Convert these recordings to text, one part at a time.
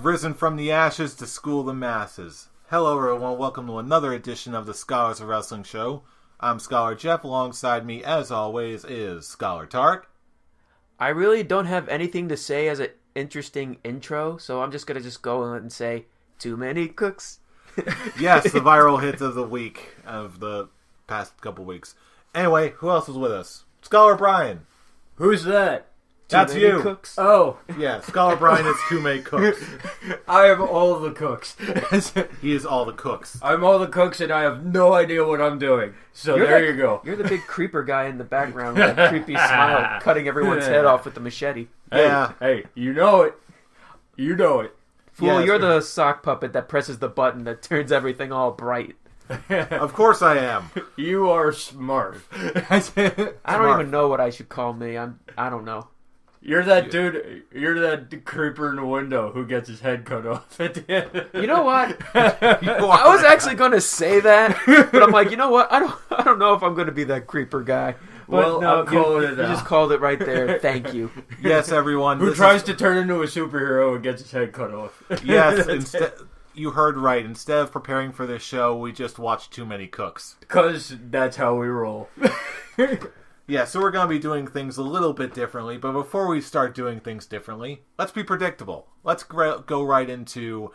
have risen from the ashes to school the masses. Hello everyone, welcome to another edition of the Scholars of Wrestling Show. I'm Scholar Jeff, alongside me as always is Scholar Tark. I really don't have anything to say as an interesting intro, so I'm just going to go and say, too many cooks. Yes, the viral hit of the week, of the past couple weeks. Anyway, who else is with us? Scholar Brian. Who's that? That's Too many you. Cooks. Oh. Yeah, Scholar Brian is too many cooks. I am all the cooks. He is all the cooks. I'm all the cooks and I have no idea what I'm doing. So you go. You're the big creeper guy in the background with a creepy smile, cutting everyone's head off with the machete. Yeah. Hey, you know it. You know it. Fool, Yes. you're the sock puppet that presses the button that turns everything all bright. Of course I am. You are smart. I don't even know what I should call me. I don't know. You're that dude. You're that creeper in the window who gets his head cut off at the end. You know what? I was actually going to say that, but I'm like, you know what? I don't know if I'm going to be that creeper guy. But Well, no, I'm calling it you out. just called it right there. Thank you. Yes, everyone. Who this tries is- to turn into a superhero and gets his head cut off. Yes, instead, you heard right. Instead of preparing for this show, we just watched Too Many Cooks. Because that's how we roll. Yeah, so we're going to be doing things a little bit differently, but before we start doing things differently, let's be predictable. Let's go right into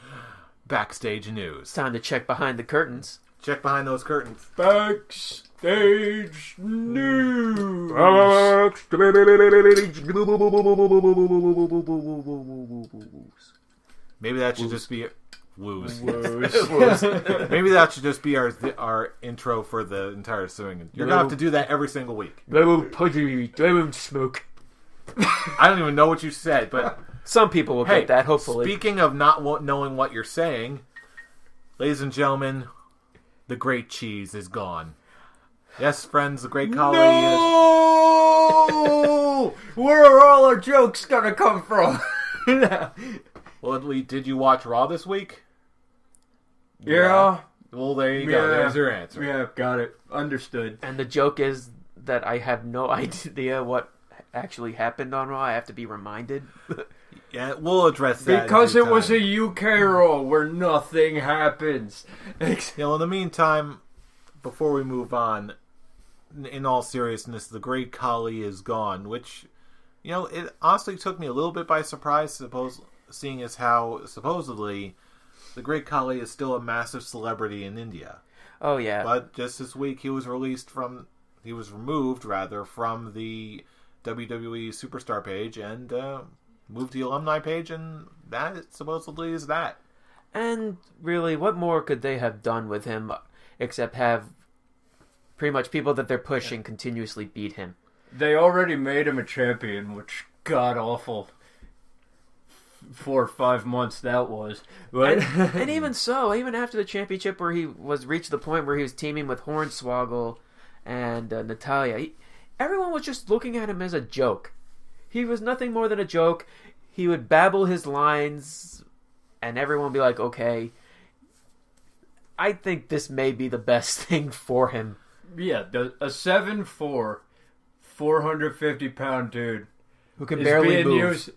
backstage news. It's time to check behind the curtains. Check behind those curtains. Backstage news. Maybe that should just be... Woos. Woos. Maybe that should just be our intro for the entire swing. You're going to have to do that every single week. Smoke. I don't even know what you said, but... Some people will Hey, get that, hopefully. Speaking of not knowing what you're saying, ladies and gentlemen, the great cheese is gone. Yes, friends, the great Kali is... No! Where are all our jokes gonna come from? Well, did you watch Raw this week? Yeah. Well, there you go. There's your answer. Yeah, got it. Understood. And the joke is that I have no idea what actually happened on Raw. I have to be reminded. Yeah, we'll address that. Because in it due was time. a UK Raw where nothing happens. In the meantime, before we move on, in all seriousness, the great Kali is gone, which, it honestly took me a little bit by surprise, seeing as how, supposedly, the great Kali is still a massive celebrity in India. Oh, yeah. But just this week, he was removed from the WWE Superstar page and moved to the alumni page, and that supposedly is that. And really, what more could they have done with him except have pretty much people that they're pushing continuously beat him? They already made him a champion, which god awful. 4 or 5 months that was. But And even so, even after the championship where he reached the point where he was teaming with Hornswoggle and Natalia, everyone was just looking at him as a joke. He was nothing more than a joke. He would babble his lines and everyone would be like, okay, I think this may be the best thing for him. yeah, a 7'4", 450-pound dude Who can barely move.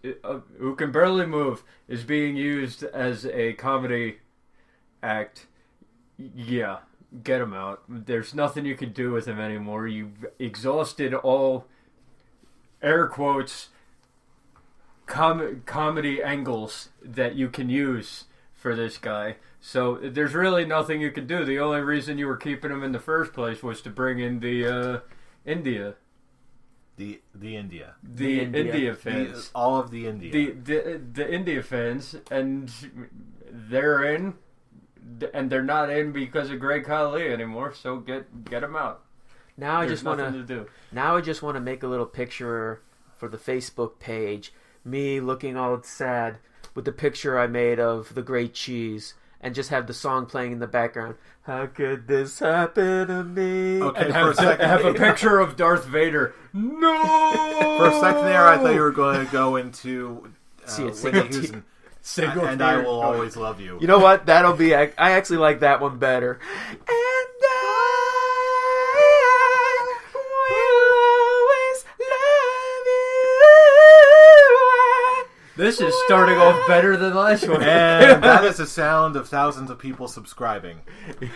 who can barely move is being used as a comedy act. Yeah, get him out. There's nothing you can do with him anymore. You've exhausted all, air quotes, comedy angles that you can use for this guy. So there's really nothing you can do. The only reason you were keeping him in the first place was to bring in the India. The India. The India fans. All of the India. The India fans, and they're in, and they're not in because of Great Khali anymore. So get them out. Now I There's just want nothing to do. Now I just want to make a little picture for the Facebook page. Me looking all sad with the picture I made of the great cheese, and just have the song playing in the background. How could this happen to me? Okay, And for a second. have a picture of Darth Vader. No. For a second there, I thought you were going to go into See it, Whitney single Houston. Single And I tear. will always love you. You know what? That'll be. I actually like that one better. And I will always love you. This is starting off better than last one. And that is the sound of thousands of people subscribing.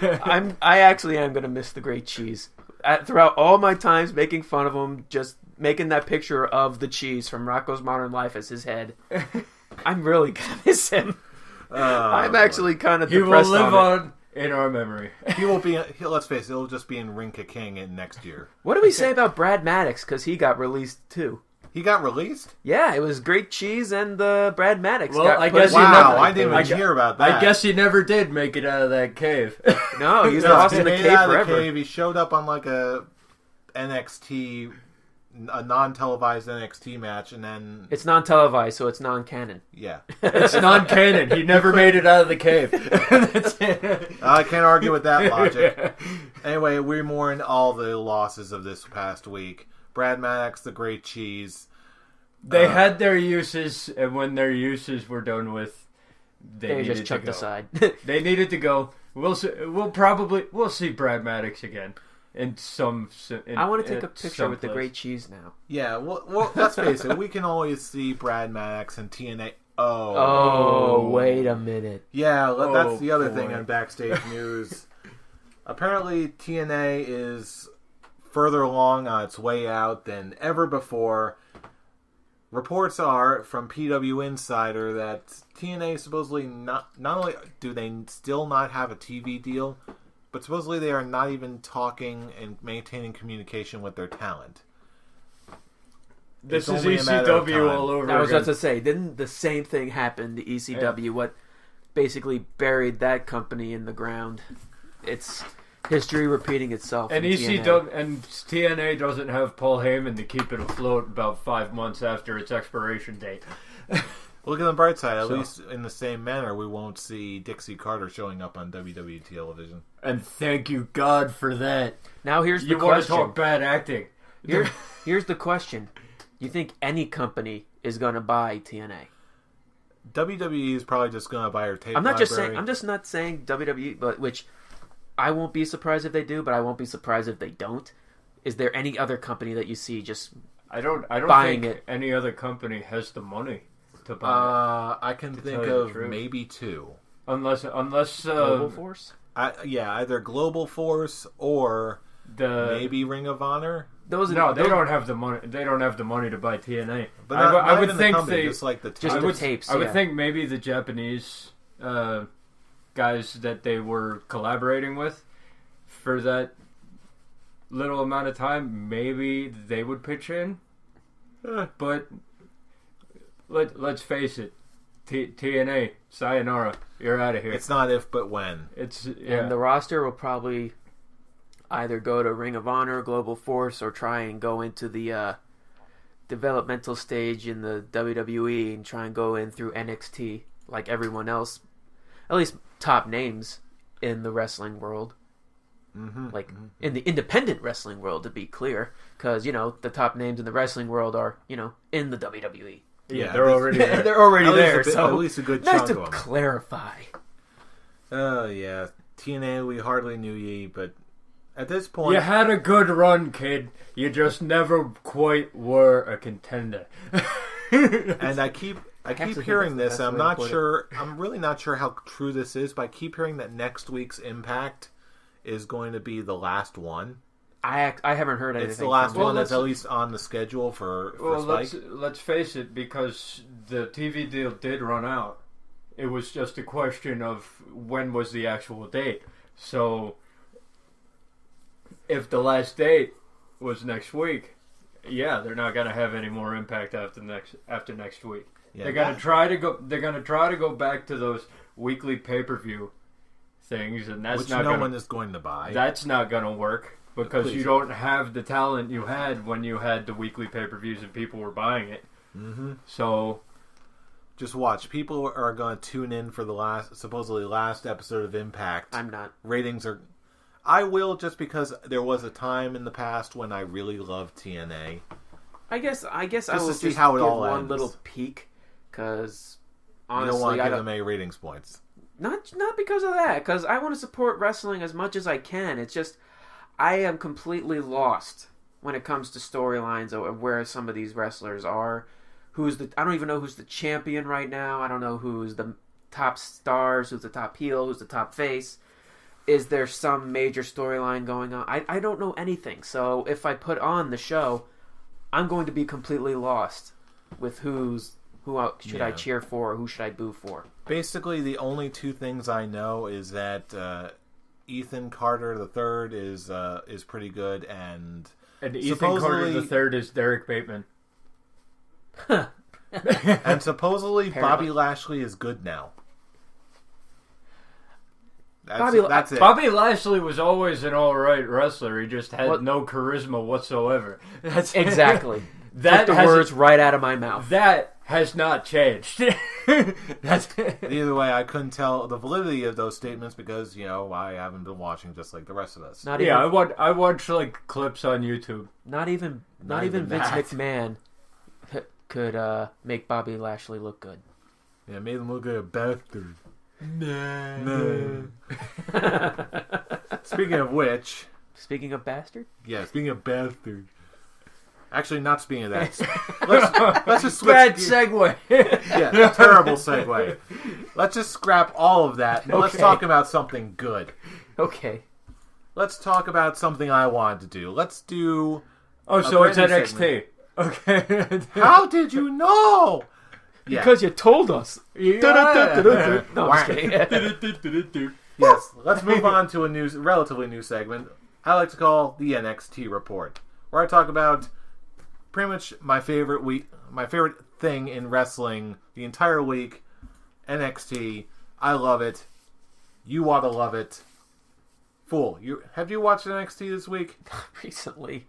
I actually am going to miss the Great Cheese. Throughout all my times making fun of him, just making that picture of the cheese from Rocko's Modern Life as his head, I'm really going to miss him. I'm actually kind of depressed. He will live on in our memory. He will be. Let's face it. He'll just be in Ring Ka King in next year. What do we say about Brad Maddox? Because he got released too. He got released? Yeah, it was Great Cheese and Brad Maddox. Well, I guess I didn't even hear about that. I guess he never did make it out of that cave. No, he's lost in the cave forever. He showed up on like a NXT, a non-televised NXT match, and then it's non-televised, so it's non-canon. Yeah, it's non-canon. He never made it out of the cave. That's it. I can't argue with that logic. Yeah. Anyway, we mourn all the losses of this past week. Brad Maddox, the Great Cheese. They had their uses, and when their uses were done with, they just chucked aside. They needed to go. We'll see Brad Maddox again in some. I want to take a picture with the Great Cheese now. Yeah, well, let's face it. We can always see Brad Maddox and TNA. Oh, wait a minute. Yeah, that's the other thing on Backstage News. Apparently, TNA is further along on its way out than ever before. Reports are from PW Insider that TNA supposedly not only do they still not have a TV deal, but supposedly they are not even talking and maintaining communication with their talent. This is ECW all over again. I was about to say, didn't the same thing happen to ECW? Yeah. What basically buried that company in the ground? It's history repeating itself. And TNA doesn't have Paul Heyman to keep it afloat about 5 months after its expiration date. Look at the bright side. At least in the same manner, we won't see Dixie Carter showing up on WWE television. And thank you God for that. Now here's the question. You want to talk bad acting. Here's the question. You think any company is going to buy TNA? WWE is probably just going to buy her tape I'm library. just not saying WWE, but which I won't be surprised if they do, but I won't be surprised if they don't. Is there any other company that you see just I don't buying think it? Any other company has the money to buy I can think of maybe two. Unless Global Force? Either Global Force or maybe Ring of Honor. They don't have the money. They don't have the money to buy TNA. But I would think the tapes. I would think maybe the Japanese guys that they were collaborating with for that little amount of time, maybe they would pitch in. But let's face it, TNA, sayonara, you're out of here. It's not if, but when. And the roster will probably either go to Ring of Honor, Global Force, or try and go into the developmental stage in the WWE and try and go in through NXT like everyone else. At least top names in the wrestling world. In the independent wrestling world, to be clear. Because, the top names in the wrestling world are, in the WWE. Yeah, they're already there. They're already there, so at least a good nice chunk to of them. Clarify. Yeah. TNA, we hardly knew ye, but at this point... You had a good run, kid. You just never quite were a contender. And I keep hearing this. I'm not sure. I'm really not sure how true this is, but I keep hearing that next week's Impact is going to be the last one. I haven't heard anything. It's the last one that's at least on the schedule for Spike. Let's face it, because the TV deal did run out. It was just a question of when was the actual date. So if the last date was next week, they're not going to have any more Impact after next week. Yeah, they're going to try to go back to those weekly pay-per-view things, and that's no one is going to buy. That's not going to work because you don't have the talent you had when you had the weekly pay-per-views and people were buying it. Mm-hmm. So just watch. People are going to tune in for the supposedly last episode of Impact. I'm not. Ratings are. I will, just because there was a time in the past when I really loved TNA. I guess I will to see how it all one ends. Little peek, because honestly, you don't want to give them any ratings points. Not because of that, because I want to support wrestling as much as I can. It's just I am completely lost when it comes to storylines of where some of these wrestlers are, I don't even know who's the champion right now. I don't know who's the top stars, who's the top heel, who's the top face. Is there some major storyline going on? I don't know anything. So if I put on the show, I'm going to be completely lost with who should I cheer for or who should I boo for. Basically, the only two things I know is that Ethan Carter III is pretty good, and Ethan Carter III is Derek Bateman. And supposedly Apparently. Bobby Lashley is good now. That's it. Bobby Lashley was always an alright wrestler. He just had no charisma whatsoever. That's Exactly. That Took the words right out of my mouth. That has not changed. Either way, I couldn't tell the validity of those statements because, I haven't been watching just like the rest of us. I watch like clips on YouTube. Not even Vince McMahon could make Bobby Lashley look good. Yeah, made him look like a bastard. No. Speaking of which... Speaking of bastard? Yeah, speaking of bastard. Actually, not speaking of that. Let's just switch Bad gears. segue. Yeah, terrible segue. Let's just scrap all of that and let's talk about something good. Okay. Let's talk about something I wanted to do. Let's do... Oh, so it's brand new NXT. segment. Okay. How did you know? Yeah. Because you told us. Yeah. No, I'm just kidding. Yes, let's move on to a relatively new segment I like to call the NXT Report, where I talk about pretty much my favorite thing in wrestling the entire week. NXT. I love it. You ought to love it. Fool, have you watched NXT this week? Recently.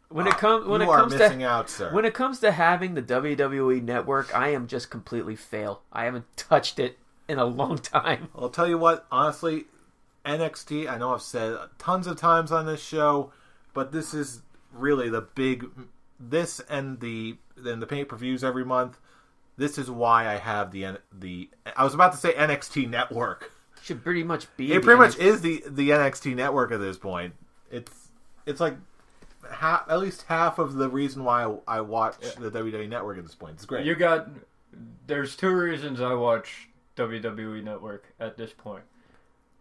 When it comes missing out, sir. When it comes to having the WWE Network, I am just completely fail. I haven't touched it in a long time. I'll tell you what, honestly, NXT, I know I've said tons of times on this show, but this is really this and the pay-per-views every month. This is why I have the I was about to say NXT Network. Should pretty much be. It pretty much is the NXT Network at this point. It's like at least half of the reason why I watch the WWE Network at this point. It's great. There's two reasons I watch WWE Network at this point.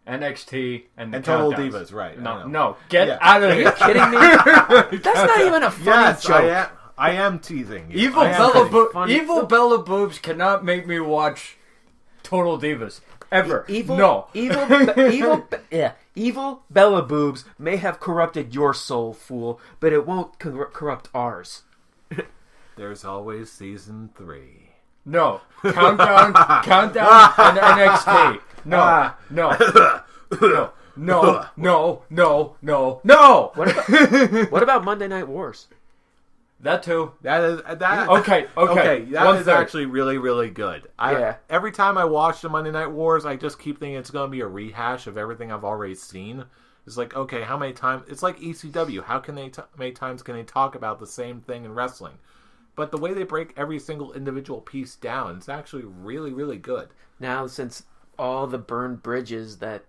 NXT and Total Countdowns. Divas, right? No, get out of here! Are you kidding me? That's not even a funny joke. I am teasing you. Evil Bella Boobs cannot make me watch Total Divas ever. Evil Bella Boobs may have corrupted your soul, fool, but it won't corrupt ours. There's always season 3. No. Countdown and NXT. No. What about Monday Night Wars? That too. Okay. That is actually really, really good. Every time I watch the Monday Night Wars, I just keep thinking it's going to be a rehash of everything I've already seen. It's like, okay, how many times? It's like ECW. How many times can they talk about the same thing in wrestling? But the way they break every single individual piece down, it's actually really, really good. Now, since all the burned bridges that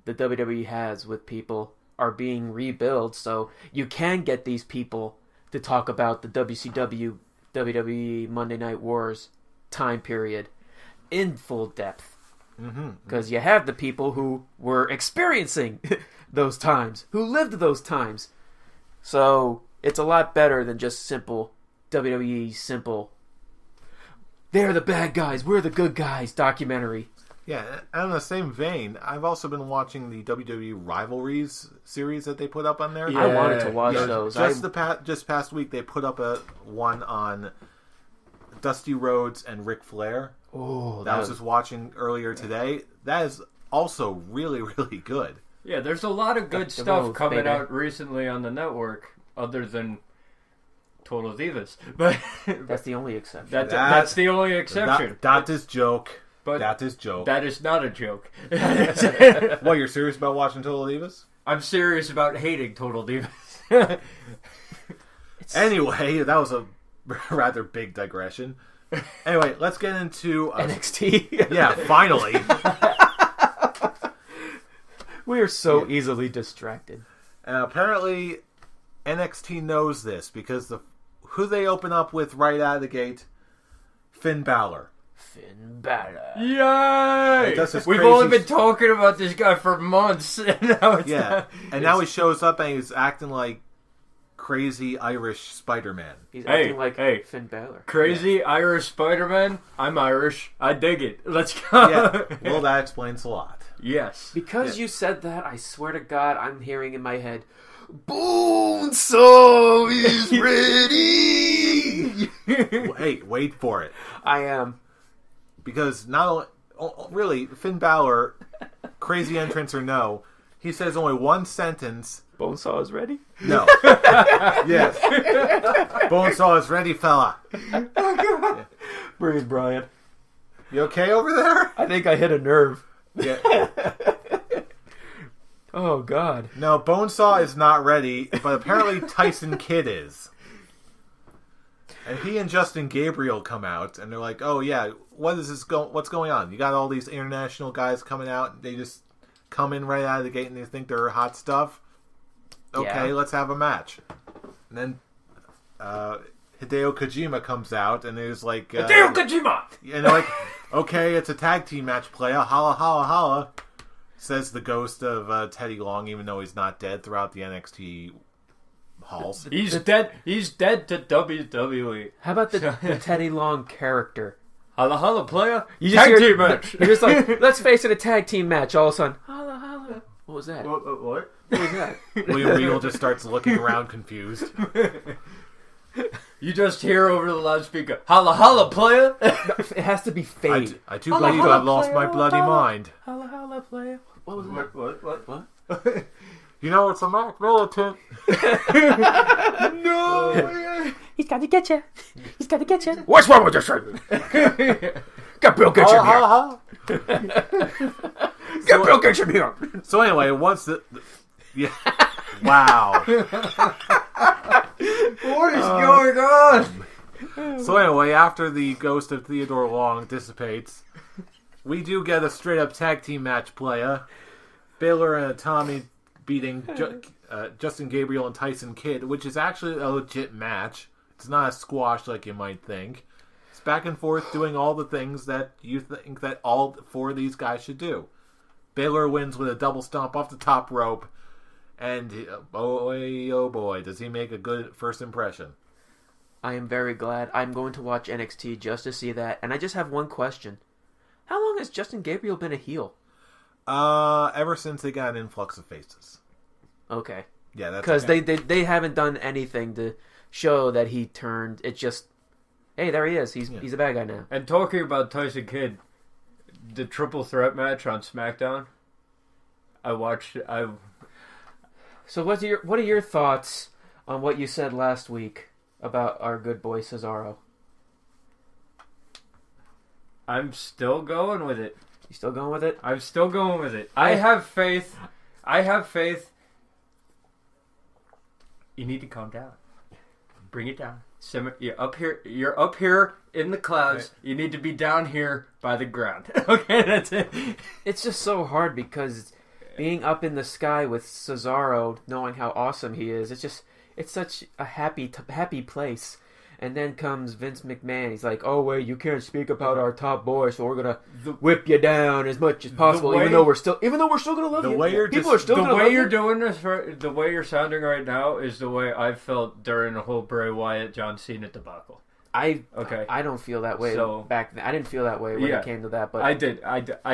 the WWE has with people are being rebuilt, so you can get these people to talk about the WCW, WWE Monday Night Wars time period in full depth. Because you have the people who were experiencing those times, who lived those times. So it's a lot better than just WWE simple, they're the bad guys, we're the good guys documentary. Yeah, and in the same vein, I've also been watching the WWE Rivalries series that they put up on there. I wanted to watch those. Just past week, they put up one on Dusty Rhodes and Ric Flair. Oh, that I was just watching earlier today. That is also really, really good. Yeah, there's a lot of good stuff coming out recently on the network, other than Total Divas. But that's the only exception. That's the only exception. That is joke. But that is joke. That is not a joke. What, you're serious about watching Total Divas? I'm serious about hating Total Divas. Anyway, that was a rather big digression. Anyway, let's get into NXT. Yeah, finally. We are so easily distracted. Apparently, NXT knows this because who they open up with right out of the gate, Finn Balor. Finn Balor. Yay! Does this We've crazy only been talking about this guy for months, and now it's now he shows up and he's acting like crazy Irish Spider-Man. He's acting like Finn Balor. Crazy Irish Spider-Man. I'm Irish. I dig it. Let's go. Yeah. Well, that explains a lot. Yes. Because you said that, I swear to God, I'm hearing in my head, Bonesaw is ready! Hey, wait for it. I am. Because not only... Really, Finn Balor, crazy entrance or no, he says only one sentence. Bonesaw is ready? No. Yes. Bonesaw is ready, fella. Yeah. Breathe, Brian. You okay over there? I think I hit a nerve. Yeah. Oh, God. No, Bonesaw is not ready, but apparently Tyson Kidd is. And he and Justin Gabriel come out, and they're like, "Oh yeah, what's going on? You got all these international guys coming out, and they just come in right out of the gate, and they think they're hot stuff. Okay, let's have a match." And then Hideo Kojima comes out, and there's like Hideo Kojima, and they're like, "Okay, it's a tag team match, playa, holla, holla, holla," says the ghost of Teddy Long, even though he's not dead throughout the NXT halls. He's dead. He's dead to WWE. How about the Teddy Long character? Holla holla player. You just Tag team match. You're just like, let's face it, a tag team match. All of a sudden, holla holla. What was that? What? What was that? William Regal just starts looking around confused. You just hear over the loudspeaker, holla holla player. It has to be fade. I do believe I've lost my bloody mind. Holla holla player. What was that? What? You know, it's a Mac militant. No. He's got to get you. He's got to get you. What's wrong with your shirt? Get Bill Kitchen here. Get Bill Kitchen here. So anyway, once yeah, wow. What is going on? So anyway, after the ghost of Theodore Long dissipates, we do get a straight up tag team match playa. Baylor and Tommy beating Justin Gabriel and Tyson Kidd, which is actually a legit match. It's not a squash like you might think. It's back and forth doing all the things that you think that all four of these guys should do. Baylor wins with a double stomp off the top rope, and oh boy, does he make a good first impression. I am very glad. I'm going to watch NXT just to see that. And I just have one question. How long has Justin Gabriel been a heel? Ever since they got an influx of faces. Okay. Yeah, that's because okay. they haven't done anything to show that he turned. It's just, hey, there he is. He's a bad guy now. And talking about Tyson Kidd, the triple threat match on SmackDown, I watched. So what are your thoughts on what you said last week about our good boy Cesaro? I'm still going with it. You still going with it? I'm still going with it. I have faith. You need to calm down. Bring it down. Simmer. You're up here. You're up here in the clouds. Right. You need to be down here by the ground. Okay, that's it. It's just so hard because being up in the sky with Cesaro, knowing how awesome he is, it's such a happy place. And then comes Vince McMahon. He's like, "Oh wait, you can't speak about our top boy, so we're gonna whip you down as much as possible, even though we're still gonna love you. The way you're doing this, the way you're sounding right now, is the way I felt during the whole Bray Wyatt John Cena debacle. I don't feel that way back then. I didn't feel that way when it came to that, but I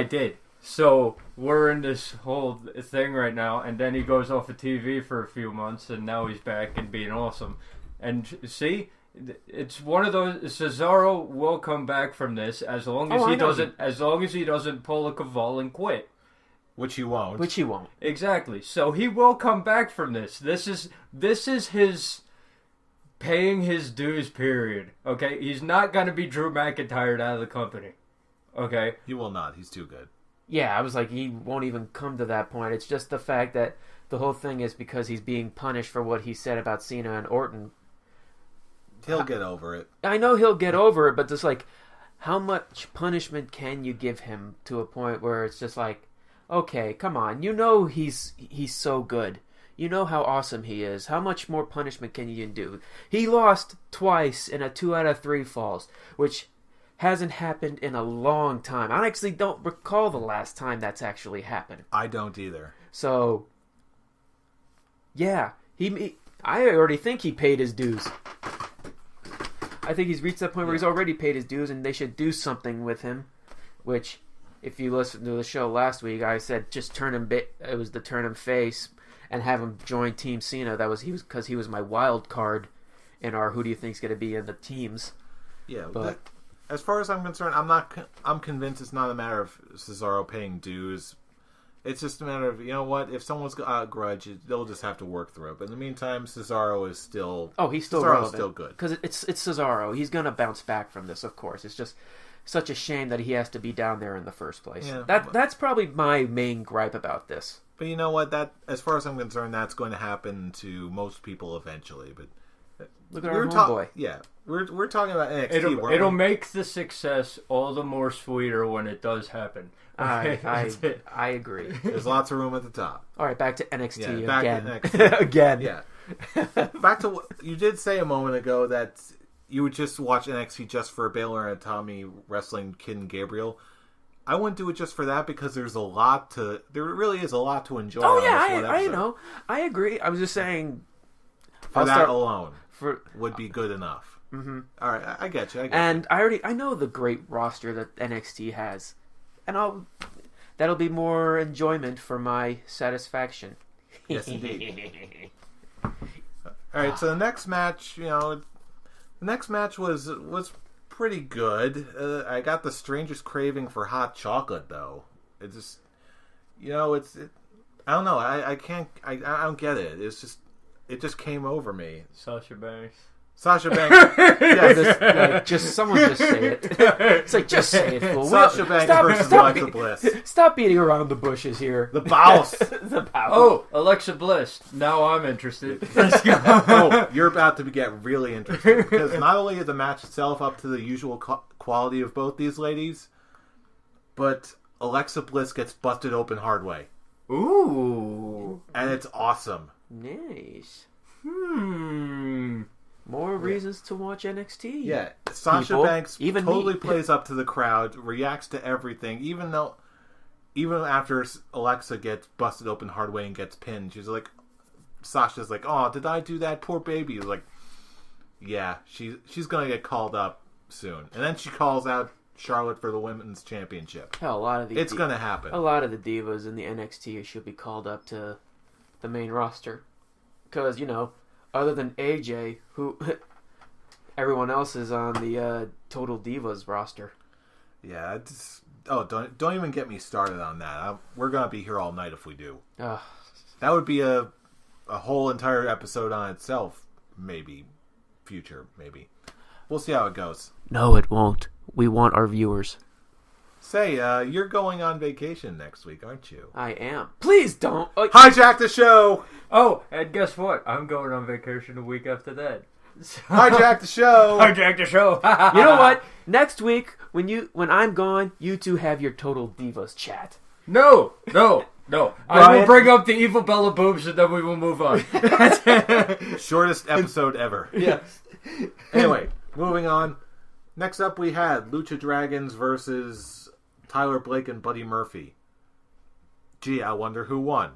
did. So we're in this whole thing right now, and then he goes off of TV for a few months, and now he's back and being awesome. And see. It's one of those. Cesaro will come back from this as long as he doesn't pull a Caval and quit, which he won't. Exactly. So he will come back from this. This is his paying his dues. Period. Okay. He's not gonna be Drew McIntyre out of the company. Okay. He will not. He's too good. Yeah, I was like, he won't even come to that point. It's just the fact that the whole thing is because he's being punished for what he said about Cena and Orton. He'll get over it. I know he'll get over it, but just like, how much punishment can you give him to a point where it's just like, okay, come on, you know he's so good. You know how awesome he is. How much more punishment can you do? He lost twice in a 2 out of 3 falls, which hasn't happened in a long time. I actually don't recall the last time that's actually happened. I don't either. So, yeah, I already think he paid his dues. I think he's reached that point where he's already paid his dues, and they should do something with him. Which, if you listened to the show last week, I said just turn him. It was to turn him face and have him join Team Cena. Because he was my wild card in our who do you think's going to be in the teams. Yeah, but as far as I'm concerned, I'm convinced it's not a matter of Cesaro paying dues. It's just a matter of, you know what, if someone's got a grudge, they'll just have to work through it. But in the meantime, Cesaro is still... Oh, he's still relevant. Still good. Because it's Cesaro. He's going to bounce back from this, of course. It's just such a shame that he has to be down there in the first place. Yeah, that's probably my main gripe about this. But you know what, that as far as I'm concerned, that's going to happen to most people eventually. But look at our homeboy. Yeah, we're talking about NXT. It'll make the success all the more sweeter when it does happen. I agree. There's lots of room at the top. All right, back to NXT back again. To NXT. Again. Yeah. Back to what you did say a moment ago that you would just watch NXT just for Baylor and Tommy wrestling Kid and Gabriel. I wouldn't do it just for that because there really is a lot to enjoy. Oh yeah, I know. I agree. I was just saying alone would be good enough. Mm-hmm. All right, I get you. I know the great roster that NXT has, and that'll be more enjoyment for my satisfaction. Yes, indeed. All right, so the next match, was pretty good. I got the strangest craving for hot chocolate, though. It just, I don't know. I don't get it. It just came over me. Sasha Banks. Yeah, someone just say it. It's like, just say it, fool. Sasha Banks versus Alexa Bliss. Stop beating around the bushes here. The boss. The boss. Oh, Alexa Bliss. Now I'm interested. Let's go. Oh, you're about to get really interested because not only is the match itself up to the usual quality of both these ladies, but Alexa Bliss gets busted open hard way. Ooh. And it's awesome. Nice. More reasons to watch NXT. Yeah, Sasha Banks totally plays up to the crowd, reacts to everything, even after Alexa gets busted open hard way and gets pinned. Sasha's like, "Oh, did I do that? Poor baby." He's like, "Yeah, she's gonna get called up soon," and then she calls out Charlotte for the women's championship. Hell, it's gonna happen. A lot of the divas in the NXT should be called up to the main roster because other than AJ, who everyone else is on the Total Divas roster. Yeah, don't even get me started on that. We're gonna be here all night if we do. That would be a whole entire episode on itself. Maybe we'll see how it goes. No, it won't. We want our viewers. Say, you're going on vacation next week, aren't you? I am. Please don't hijack the show. Oh, and guess what? I'm going on vacation a week after that. Hijack the show. Hijack the show. You know what? Next week, when I'm gone, you two have your Total Divas chat. No. I will bring up the evil Bella boobs and then we will move on. Shortest episode ever. Yes. Anyway, moving on. Next up, we had Lucha Dragons versus Tyler Blake and Buddy Murphy. Gee, I wonder who won.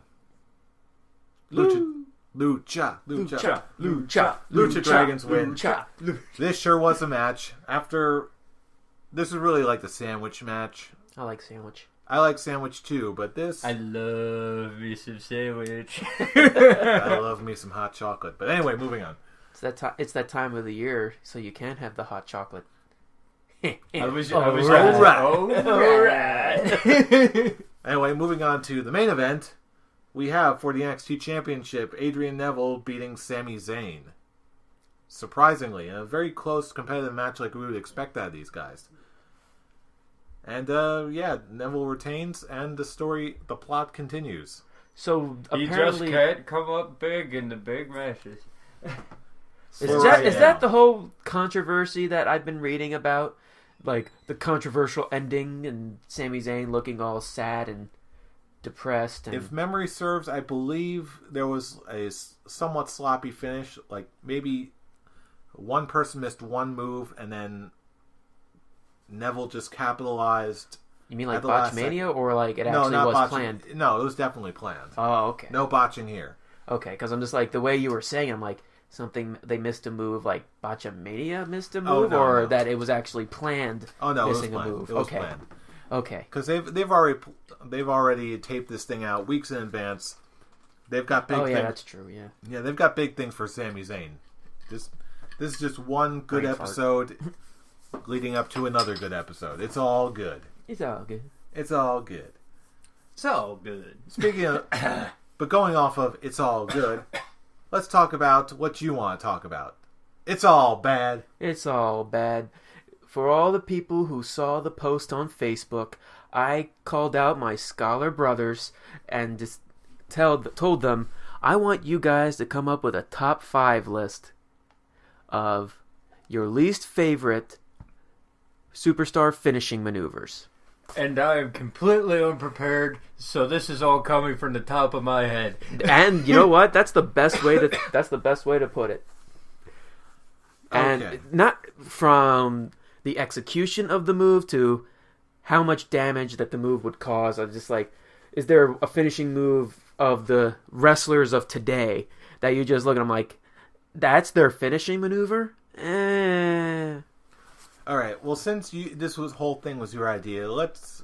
Lucha Dragons win. This sure was a match. This is really like the sandwich match. I like sandwich. I like sandwich too, but this... I love me some sandwich. I love me some hot chocolate. But anyway, moving on. It's that time of the year, so you can have the hot chocolate. All right. Anyway, moving on to the main event, we have for the NXT Championship, Adrian Neville beating Sami Zayn. Surprisingly, in a very close competitive match like we would expect out of these guys. And Neville retains, and the plot continues. So he apparently, just can't come up big in the big matches. Is that the whole controversy that I've been reading about? Like, the controversial ending and Sami Zayn looking all sad and depressed. And... If memory serves, I believe there was a somewhat sloppy finish. Like, maybe one person missed one move, and then Neville just capitalized. You mean like at the last Botchmania, or like it No, actually not was botching. planned? No, it was definitely planned. Oh, okay. No botching here. Okay, because I'm just like, the way you were saying, I'm like, something, they missed a move, like Botchamania missed a move, or that it was actually planned missing a move? It was planned. Okay. Because they've already taped this thing out weeks in advance. They've got big things. That's true, yeah. Yeah, they've got big things for Sami Zayn. This is just one good episode leading up to another good episode. It's all good. It's all good. It's all good. It's all good. Speaking of... but going off of it's all good, let's talk about what you want to talk about. It's all bad. It's all bad. For all the people who saw the post on Facebook, I called out my scholar brothers and just told them, I want you guys to come up with a top 5 list of your least favorite superstar finishing maneuvers. And I am completely unprepared, so this is all coming from the top of my head. And you know what? That's the best way to put it. And Okay. not from the execution of the move to how much damage that the move would cause. I'm just like, is there a finishing move of the wrestlers of today that you just look at them like, that's their finishing maneuver? All right. Well, since this whole thing was your idea, let's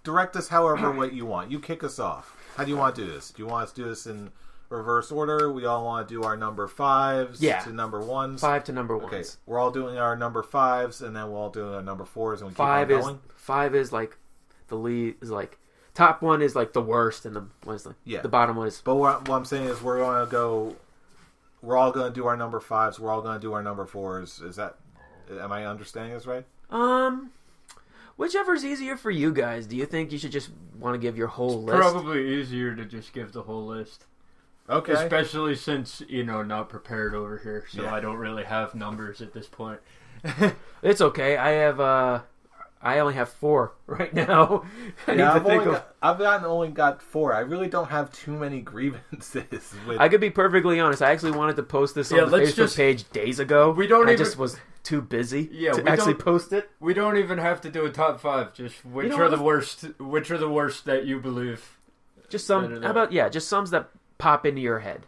direct us however way you want. You kick us off. How do you want to do this? Do you want us to do this in reverse order? We all want to do our number 5s to number 1s? 5 to number 1s. Okay. We're all doing our number 5s, and then we're all doing our number 4s, and we keep on going? 5 is like the lead, is like top 1 is like the worst, and the bottom one is. But what I'm saying is we're going to go. We're all going to do our number 5s. We're all going to do our number 4s. Is that? Am I understanding this right? Whichever's easier for you guys. Do you think you should just want to give your whole list? Probably easier to just give the whole list. Okay. Especially since, not prepared over here, so I don't really have numbers at this point. It's okay. I only have 4 right now. I've only got 4. I really don't have too many grievances with. I could be perfectly honest. I actually wanted to post this on the Facebook page days ago. I just was too busy to actually post it. We don't even have to do a top 5. Just which are the worst? Which are the worst that you believe? Just some. How about just some that pop into your head.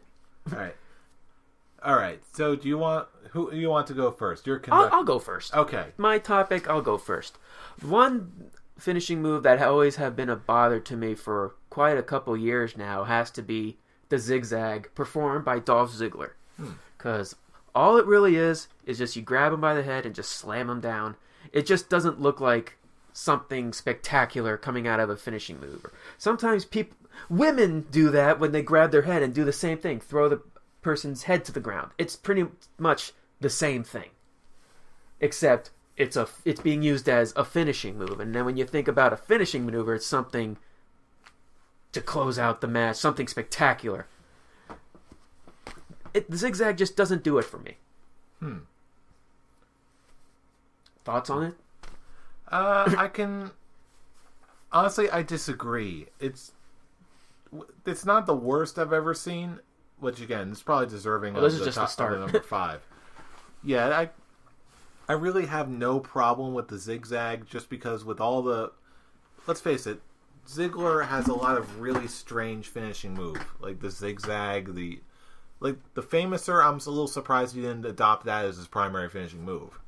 All right. So do you want to go first? I'll go first. Okay. My topic. I'll go first. One finishing move that always have been a bother to me for quite a couple years now has to be the zigzag performed by Dolph Ziggler. Because all it really is just you grab him by the head and just slam him down. It just doesn't look like something spectacular coming out of a finishing move. Sometimes women do that when they grab their head and do the same thing, throw the person's head to the ground. It's pretty much the same thing, except it's being used as a finishing move. And then when you think about a finishing maneuver, it's something to close out the match, something spectacular. The zigzag just doesn't do it for me. Thoughts on it? I can honestly, I disagree. It's not the worst I've ever seen, which again, it's probably deserving of this is the just top the start. of the number 5. Yeah, I really have no problem with the zigzag, just because with all the, let's face it, Ziggler has a lot of really strange finishing move, like the zigzag, the famouser. I'm a little surprised he didn't adopt that as his primary finishing move.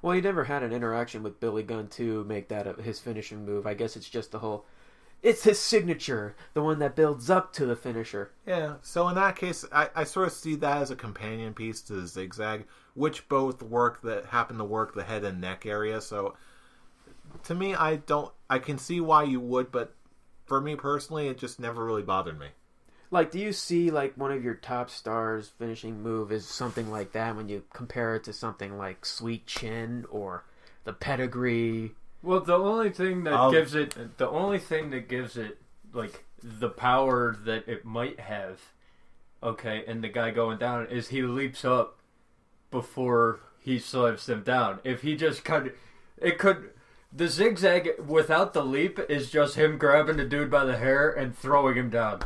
Well, he never had an interaction with Billy Gunn to make that his finishing move. I guess it's just the whole. It's his signature, the one that builds up to the finisher. Yeah, so in that case, I sort of see that as a companion piece to the zigzag, which both happen to work the head and neck area. So, to me, I can see why you would, but for me personally, it just never really bothered me. Like, do you see, like, one of your top stars' finishing move is something like that when you compare it to something like Sweet Chin or the Pedigree? Well, the only thing that gives it, like, the power that it might have, okay, and the guy going down, is he leaps up before he slams him down. If he just the zigzag without the leap is just him grabbing the dude by the hair and throwing him down.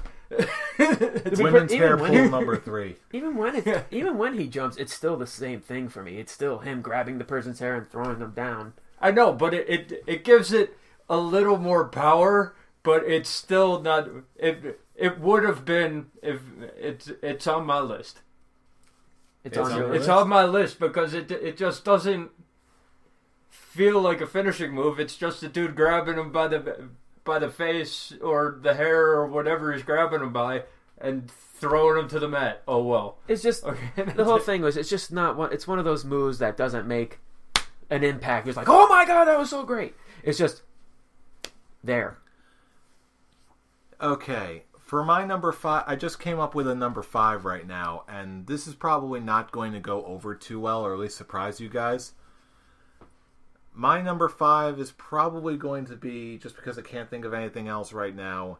Women's hair pull number 3. Even when he jumps, it's still the same thing for me. It's still him grabbing the person's hair and throwing them down. I know, but it gives it a little more power, but it's still not. It would have been if it's on my list. It's on your It's list? on my list because it just doesn't feel like a finishing move. It's just a dude grabbing him by the face or the hair or whatever he's grabbing him by and throwing him to the mat. Oh well. It's just the whole thing was it's just not one. It's one of those moves that doesn't make an impact. It's like, oh my god, that was so great. It's just there. Okay, for my number 5, I just came up with a number 5 right now, and this is probably not going to go over too well, or at least surprise you guys. My number 5 is probably going to be, just because I can't think of anything else right now,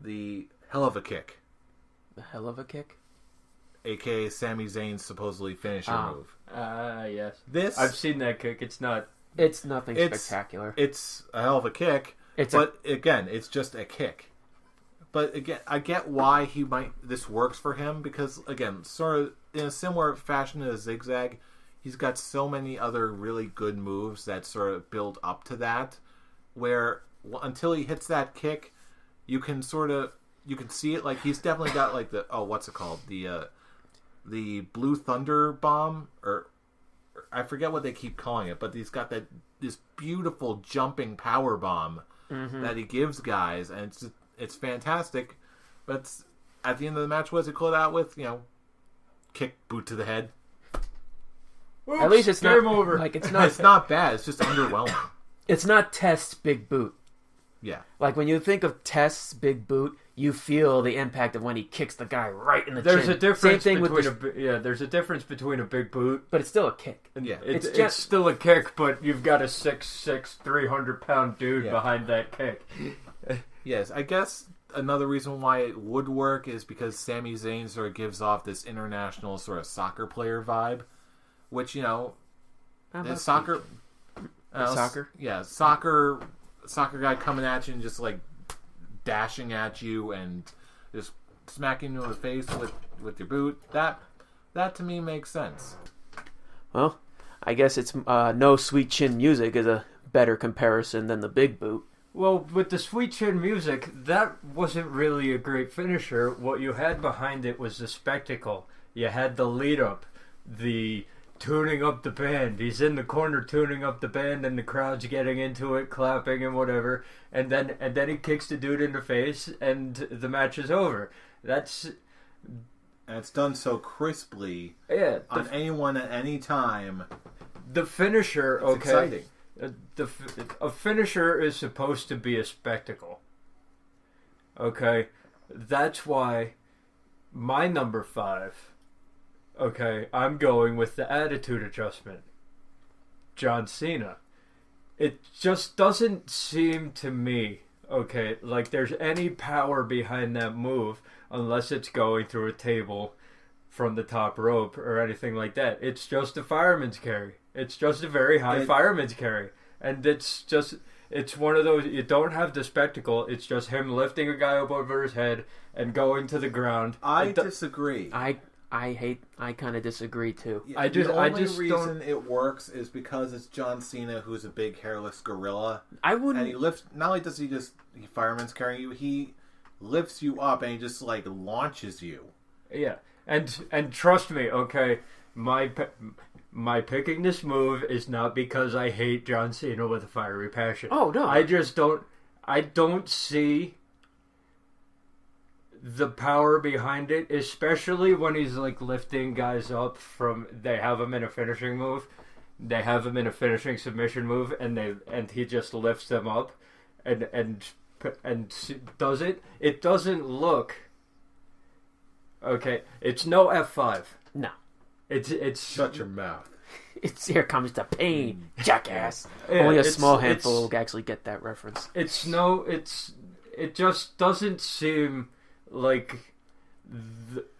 the Hell of a Kick. The Hell of a Kick? A.k.a. Sami Zayn's supposedly finisher move. Yes. This, I've seen that kick. It's not. It's nothing spectacular. It's a hell of a kick, again, it's just a kick. But again, I get why this works for him, because again, sort of in a similar fashion to Zigzag, he's got so many other really good moves that sort of build up to that, where until he hits that kick, you can see it. Like, he's definitely got like what's it called? The Blue Thunder Bomb, or I forget what they keep calling it, but he's got this beautiful jumping power bomb that he gives guys, and it's fantastic. But at the end of the match, what does it close out with? Kick, boot to the head. Oops, At least it's not over. like it's not. It's not bad. It's just underwhelming. It's not Test's big boot. Yeah. Like when you think of Test's big boot, you feel the impact of when he kicks the guy right in the There's chin. a difference Same thing between there's a difference between a big boot, but it's still a kick. Yeah. It's still a kick, but you've got a 6'6", 300-pound dude behind that kick. Yes, I guess another reason why it would work is because Sami Zayn sort of gives off this international sort of soccer player vibe, which, soccer. Soccer? Yeah, soccer guy coming at you and just like dashing at you and just smacking you in the face with your boot. That to me makes sense. Well, I guess it's No Sweet Chin Music is a better comparison than the big boot. Well, with the Sweet Chin Music, that wasn't really a great finisher. What you had behind it was the spectacle. You had the lead up, the tuning up the band. He's in the corner tuning up the band, and the crowd's getting into it, clapping and whatever. And then he kicks the dude in the face, and the match is over. And it's done so crisply. Yeah, on anyone at any time. The finisher, it's exciting. A finisher is supposed to be a spectacle. Okay, that's why my number 5. Okay, I'm going with the attitude adjustment. John Cena. It just doesn't seem to me, okay, like there's any power behind that move unless it's going through a table from the top rope or anything like that. It's just a fireman's carry. It's just a very high fireman's carry. And it's one of those, you don't have the spectacle, it's just him lifting a guy up over his head and going to the ground. I disagree. I kind of disagree too. Yeah, the only reason it works is because it's John Cena, who's a big hairless gorilla. I wouldn't. And he lifts. Not only does he fireman's carry you, he lifts you up and he just like launches you. Yeah, and trust me, okay, my picking this move is not because I hate John Cena with a fiery passion. Oh no, I just don't. I don't see the power behind it, especially when he's like lifting guys up from. They have him in a finishing move, they have him in a finishing submission move, and he just lifts them up, and does it. It doesn't look okay. It's no F5. No, it's shut your mouth. It's Here Comes the Pain, jackass. Yeah, Only a small handful will actually get that reference. It just doesn't seem like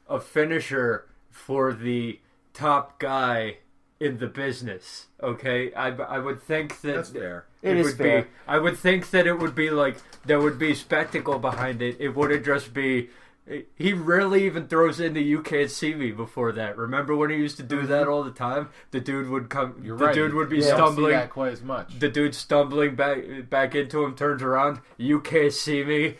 a finisher for the top guy in the business. Okay, I would think that that's fair. It is fair. I would think that it would be like there would be spectacle behind it. It wouldn't just be He rarely even throws in the "you can't see me" before that. Remember when he used to do that all the time? The dude would come. You're the right. dude would be You don't stumbling. see that quite as much. The dude stumbling back into him, turns around. "You can't see me."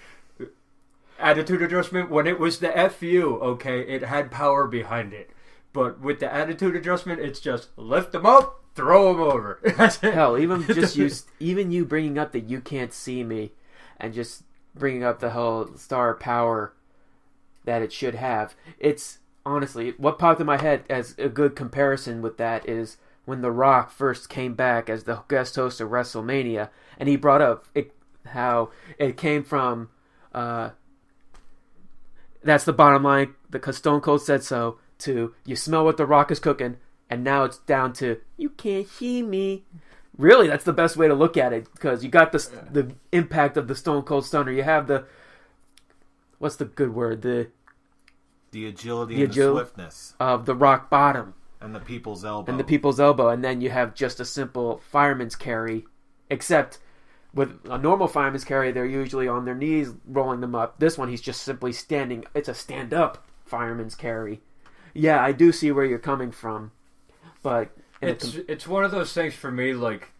Attitude adjustment. When it was the "fu," okay, it had power behind it. But with the attitude adjustment, it's just lift him up, throw him over. That's it. Hell, even you bringing up that "you can't see me," and just bringing up the whole star power that it should have. It's honestly what popped in my head as a good comparison with that is when The Rock first came back as the guest host of WrestleMania, and he brought up how it came from. That's the bottom line. Because Stone Cold said so. To you smell what The Rock is cooking, and now it's down to "you can't see me." Really, that's the best way to look at it because you got the impact of the Stone Cold Stunner. You have the what's the good word the agility and the swiftness of the rock bottom and the people's elbow. And then you have just a simple fireman's carry, except with a normal fireman's carry, they're usually on their knees rolling them up. This one, he's just simply standing. It's a stand-up fireman's carry. Yeah, I do see where you're coming from, but it's one of those things for me. Like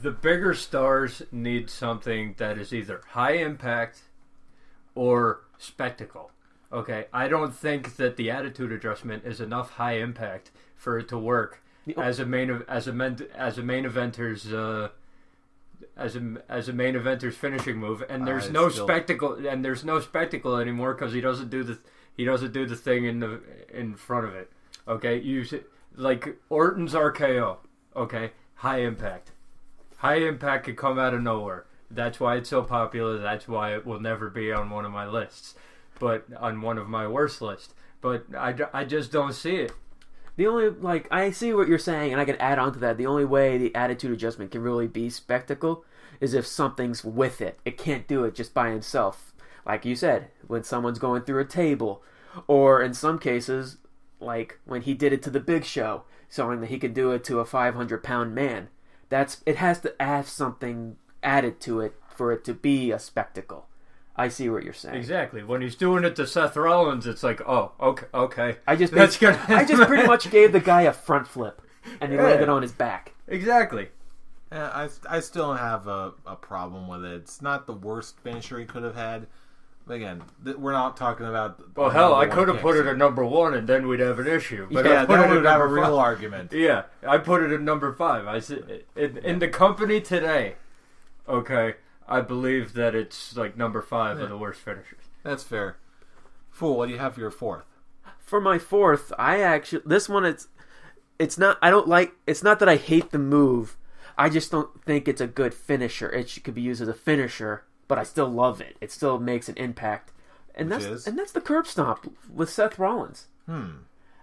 the bigger stars need something that is either high impact or spectacle. Okay, I don't think that the attitude adjustment is enough high impact for it to work as a main eventer's finishing move. And there's no spectacle anymore because he doesn't do the thing in front of it. Okay, like Orton's RKO. Okay, high impact could come out of nowhere. That's why it's so popular. That's why it will never be on one of my lists. But on one of my worst lists. But I just don't see it. The only, I see what you're saying, and I can add on to that. The only way the attitude adjustment can really be spectacle is if something's with it. It can't do it just by itself. Like you said, when someone's going through a table. Or in some cases, like when he did it to the Big Show, showing that he could do it to a 500-pound man. It has to have something added to it for it to be a spectacle. I see what you're saying. Exactly. When he's doing it to Seth Rollins, it's like, oh, okay. I just pretty much gave the guy a front flip, and he landed on his back. Exactly. Yeah, I still have a problem with it. It's not the worst finisher he could have had. But again, we're not talking about... Well, hell, I could have put it at number 1, and then we'd have an issue. But yeah, then we'd have a real argument. Yeah, I put it at number 5. I said, in the company today, okay... I believe that it's like number 5 of the worst finishers. That's fair. Fool, what do you have for your 4th? For my 4th, this one it's not that I hate the move. I just don't think it's a good finisher. It could be used as a finisher, but I still love it. It still makes an impact. And that's the curb stomp with Seth Rollins.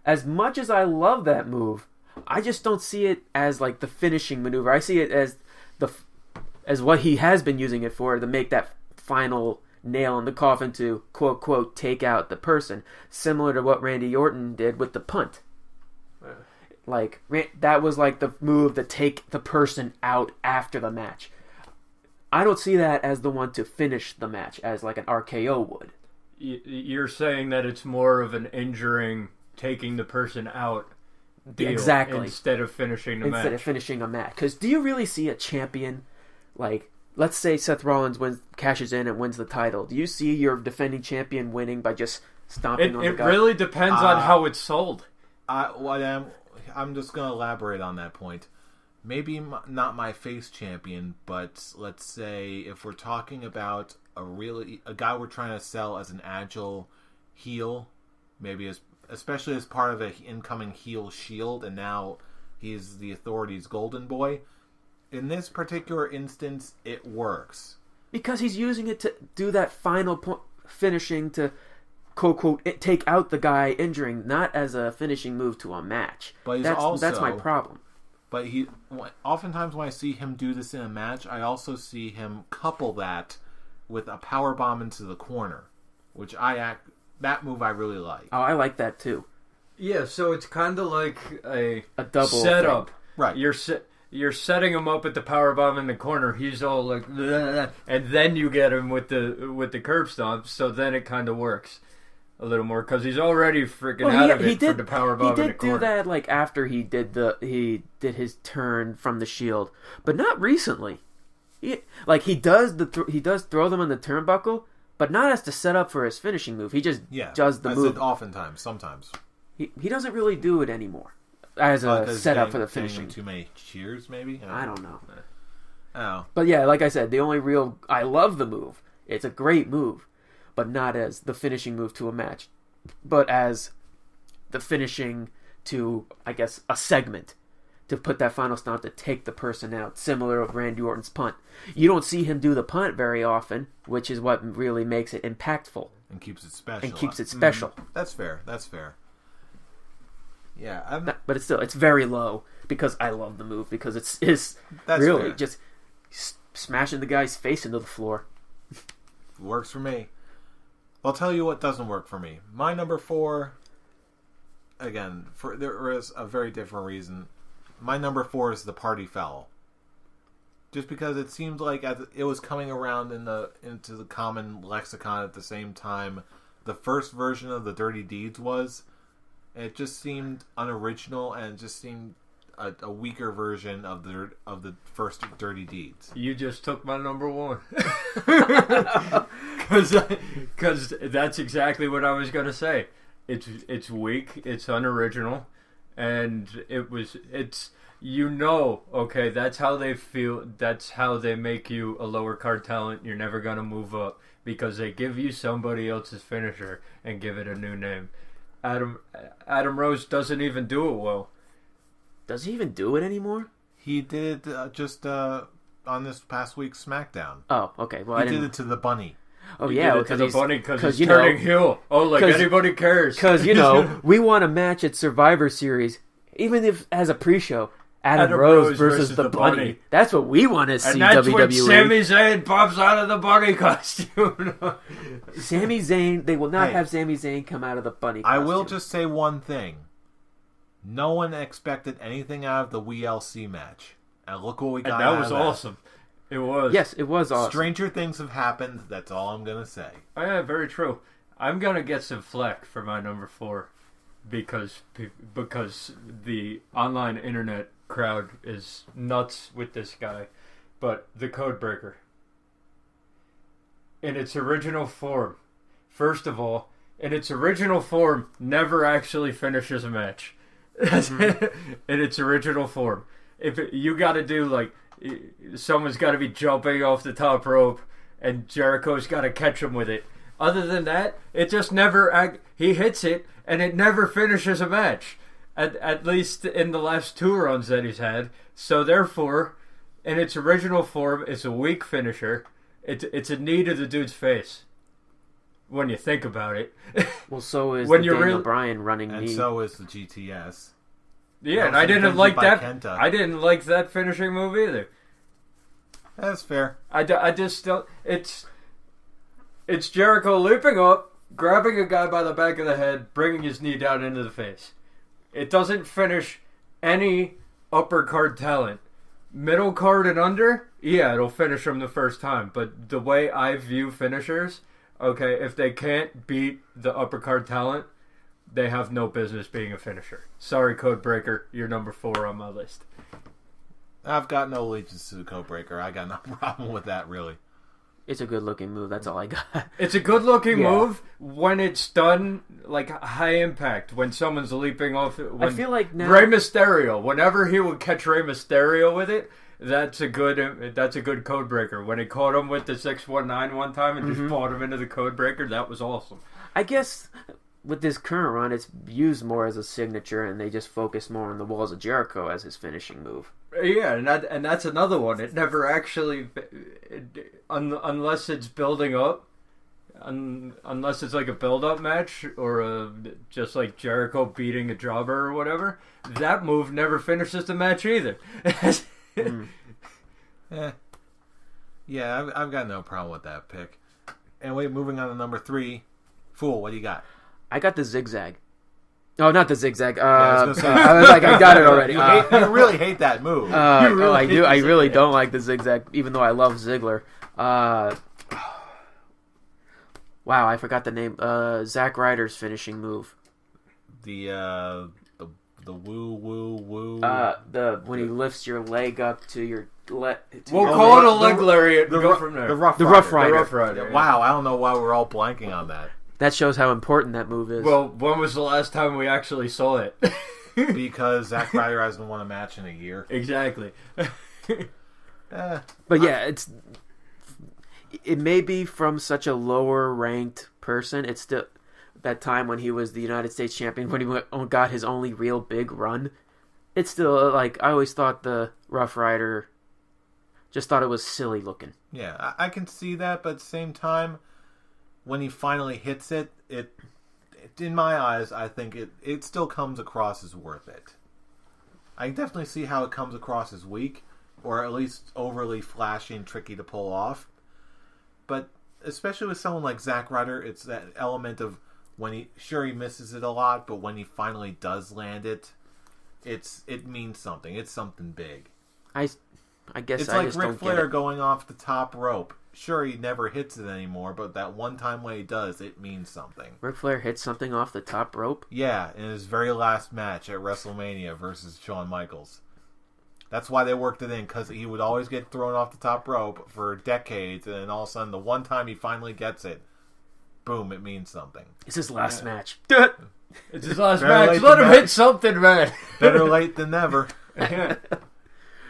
As much as I love that move, I just don't see it as like the finishing maneuver. I see it as what he has been using it for, to make that final nail in the coffin to, quote, quote, take out the person. Similar to what Randy Orton did with the punt. Like, that was like the move to take the person out after the match. I don't see that as the one to finish the match, as like an RKO would. You're saying that it's more of an injuring, taking the person out deal. Exactly. Instead of finishing a match. Because do you really see a champion... Like, let's say Seth Rollins cashes in and wins the title. Do you see your defending champion winning by just stomping on the guy? It really depends on how it's sold. I'm just going to elaborate on that point. Maybe not my face champion, but let's say if we're talking about a guy we're trying to sell as an agile heel, maybe especially as part of an incoming heel shield, and now he's the Authority's golden boy. In this particular instance, it works. Because he's using it to do that final finishing to, quote, take out the guy injuring, not as a finishing move to a match. But that's my problem. But oftentimes when I see him do this in a match, I also see him couple that with a power bomb into the corner, which that move I really like. Oh, I like that too. Yeah, so it's kind of like a double setup. Thing. Right. You're setting him up at the powerbomb in the corner. He's all like, bleh, and then you get him with the curb stomp. So then it kind of works. a little more because he's already freaking out of it for the power bomb in the corner. He did do that like after he did his turn from the Shield, but not recently. He does throw them on the turnbuckle, but not as to set up for his finishing move. He just does the move. Oftentimes, sometimes. He doesn't really do it anymore as a setup for the finishing. Too many cheers, maybe? I don't know. Oh. But yeah, like I said, the only real... I love the move. It's a great move, but not as the finishing move to a match, but as the finishing to, I guess, a segment. To put that final stomp to take the person out, similar to Randy Orton's punt. You don't see him do the punt very often, which is what really makes it impactful. And keeps it special. That's fair. Yeah, but it's very low because I love the move because it's really fair. Just smashing the guy's face into the floor. Works for me. I'll tell you what doesn't work for me. My number 4, again, there is a very different reason. My number 4 is the Party Foul. Just because it seemed like it was coming around into the common lexicon at the same time the first version of the Dirty Deeds was. It just seemed unoriginal and it just seemed a weaker version of the first Dirty Deeds. You just took my number 1. Because that's exactly what I was going to say. It's weak, it's unoriginal, and it's okay, that's how they feel, that's how they make you a lower card talent. You're never going to move up because they give you somebody else's finisher and give it a new name. Adam Rose doesn't even do it well. Does he even do it anymore? He did just on this past week's SmackDown. Oh, okay. Well, he did it to the bunny. Oh, he yeah, did it to the bunny because he's turning heel. Oh, like anybody cares. Because, we want a match at Survivor Series, even if as a pre-show, Adam Rose versus the bunny. That's what we want to see, and that's WWE. When Sami Zayn pops out of the bunny costume. Sami Zayn, they will not have Sami Zayn come out of the bunny costume. I will just say one thing. No one expected anything out of the WLC match. And look what we got. And that was awesome. It was. Yes, it was awesome. Stranger things have happened. That's all I'm going to say. Oh, yeah, very true. I'm going to get some flack for my number 4 because the online internet crowd is nuts with this guy. But the Codebreaker, in its original form, first of all, in its original form, never actually finishes a match. In its original form. If you got to do someone's got to be jumping off the top rope and Jericho's got to catch him with it. Other than that, it just never he hits it and it never finishes a match. At least in the last 2 runs that he's had. So therefore, in its original form, it's a weak finisher. It's a knee to the dude's face. When you think about it. Well, so is the Daniel Bryan running knee. And so is the GTS. Yeah, and I didn't like that. Kenta. I didn't like that finishing move either. That's fair. I just don't. It's Jericho leaping up, grabbing a guy by the back of the head, bringing his knee down into the face. It doesn't finish any upper card talent. Middle card and under, yeah, it'll finish them the first time. But the way I view finishers, okay, if they can't beat the upper card talent, they have no business being a finisher. Sorry, Codebreaker, you're number 4 on my list. I've got no allegiance to the Codebreaker. I got no problem with that, really. It's a good-looking move. That's all I got. It's a good-looking move when it's done high impact. When someone's leaping off. I feel like now Rey Mysterio. Whenever he would catch Rey Mysterio with it, that's a good Codebreaker. When he caught him with the 619 one time and just brought him into the Codebreaker, that was awesome. I guess with this current run, it's used more as a signature, and they just focus more on the Walls of Jericho as his finishing move. Yeah, and that's another one. It never actually, unless it's building up, unless it's like a build-up match or just like Jericho beating a jobber or whatever, that move never finishes the match either. Yeah, I've got no problem with that pick. Anyway, moving on to number 3. Fool, what do you got? I got the zigzag. Oh, not the zigzag. I was like, I got it already. You really hate that move. I do. I really don't like the zigzag, even though I love Ziggler. Wow, I forgot the name. Zack Ryder's finishing move. The woo woo woo. When he lifts your leg up to your we'll call it a leg lariat. Go from there. The Rough Rider. The Rough Rider. Wow, I don't know why we're all blanking on that. That shows how important that move is. Well, when was the last time we actually saw it? Because Zack Ryder hasn't won a match in a year. Exactly. But yeah, it may be from such a lower ranked person. It's still that time when he was the United States champion, when he got his only real big run. It's still like I always thought the Rough Rider. Just thought it was silly looking. Yeah, I can see that, but at the same time, when he finally hits it, in my eyes, I think it still comes across as worth it. I can definitely see how it comes across as weak, or at least overly flashy and tricky to pull off. But especially with someone like Zack Ryder, it's that element of when he misses it a lot, but when he finally does land it, it means something. It's something big. I guess it's I like just Ric don't Flair get it. going off the top rope. Sure, he never hits it anymore, but that one time when he does, it means something. Ric Flair hit something off the top rope? Yeah, in his very last match at WrestleMania versus Shawn Michaels. That's why they worked it in, because he would always get thrown off the top rope for decades, and then all of a sudden, the one time he finally gets it, boom, it means something. It's his last match. It's his last Better match. late Let than him never. hit something, man. Better late than never.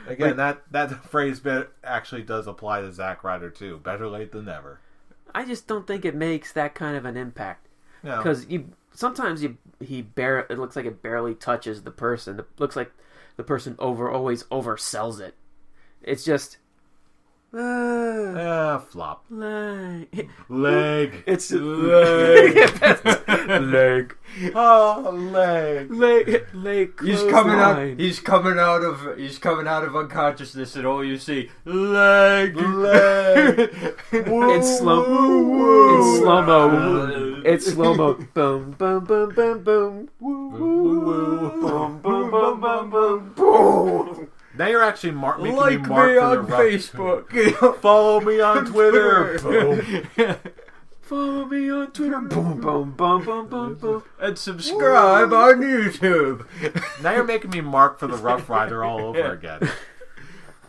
Again, that phrase actually does apply to Zack Ryder, too. Better late than never. I just don't think it makes that kind of an impact. No. Because sometimes it looks like it barely touches the person. It looks like the person always oversells it. It's just Flop. leg. It's leg. Leg. Oh, leg. Leg. He's coming out of unconsciousness, and all you see leg. It's slow mo. It's slow mo. Boom, boom, boom, boom, boom. Boom, boom, boom, boom, boom, boom. Now you're actually making Like me mark me for the on rough. Facebook. Follow me on Twitter. Boom. Follow me on Twitter. Boom, boom, boom, boom, boom, boom. And subscribe on YouTube. Now you're making me mark for the Rough Rider all over again.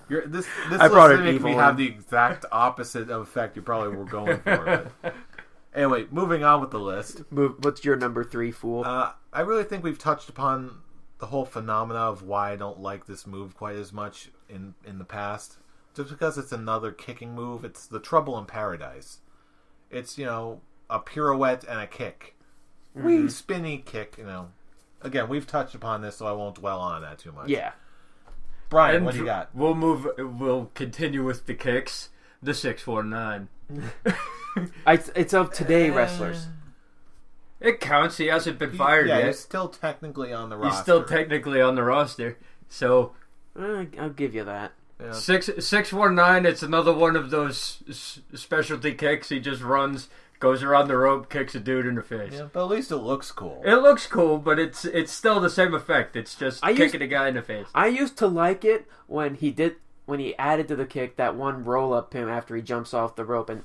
This I brought list an making evil me one. have the exact opposite of effect you probably were going for. But anyway, moving on with the list. What's your number 3, fool? I really think we've touched upon the whole phenomena of why I don't like this move quite as much in the past. Just because it's another kicking move. It's the Trouble in Paradise. It's, a pirouette and a kick. Wee spinny kick, Again, we've touched upon this, so I won't dwell on that too much. Yeah. Brian, And what do you got? We'll continue with the kicks. The 619. It's of today wrestlers. It counts. He hasn't been fired Yeah, yet. he's still technically on the roster. He's still technically on the roster. So I'll give you that. Yeah. 619. It's another one of those specialty kicks. He just runs, goes around the rope, kicks a dude in the face. Yeah, but at least it looks cool. It looks cool, but it's still the same effect. It's just kicking a guy in the face. I used to like it when he added to the kick that one roll up pin after he jumps off the rope and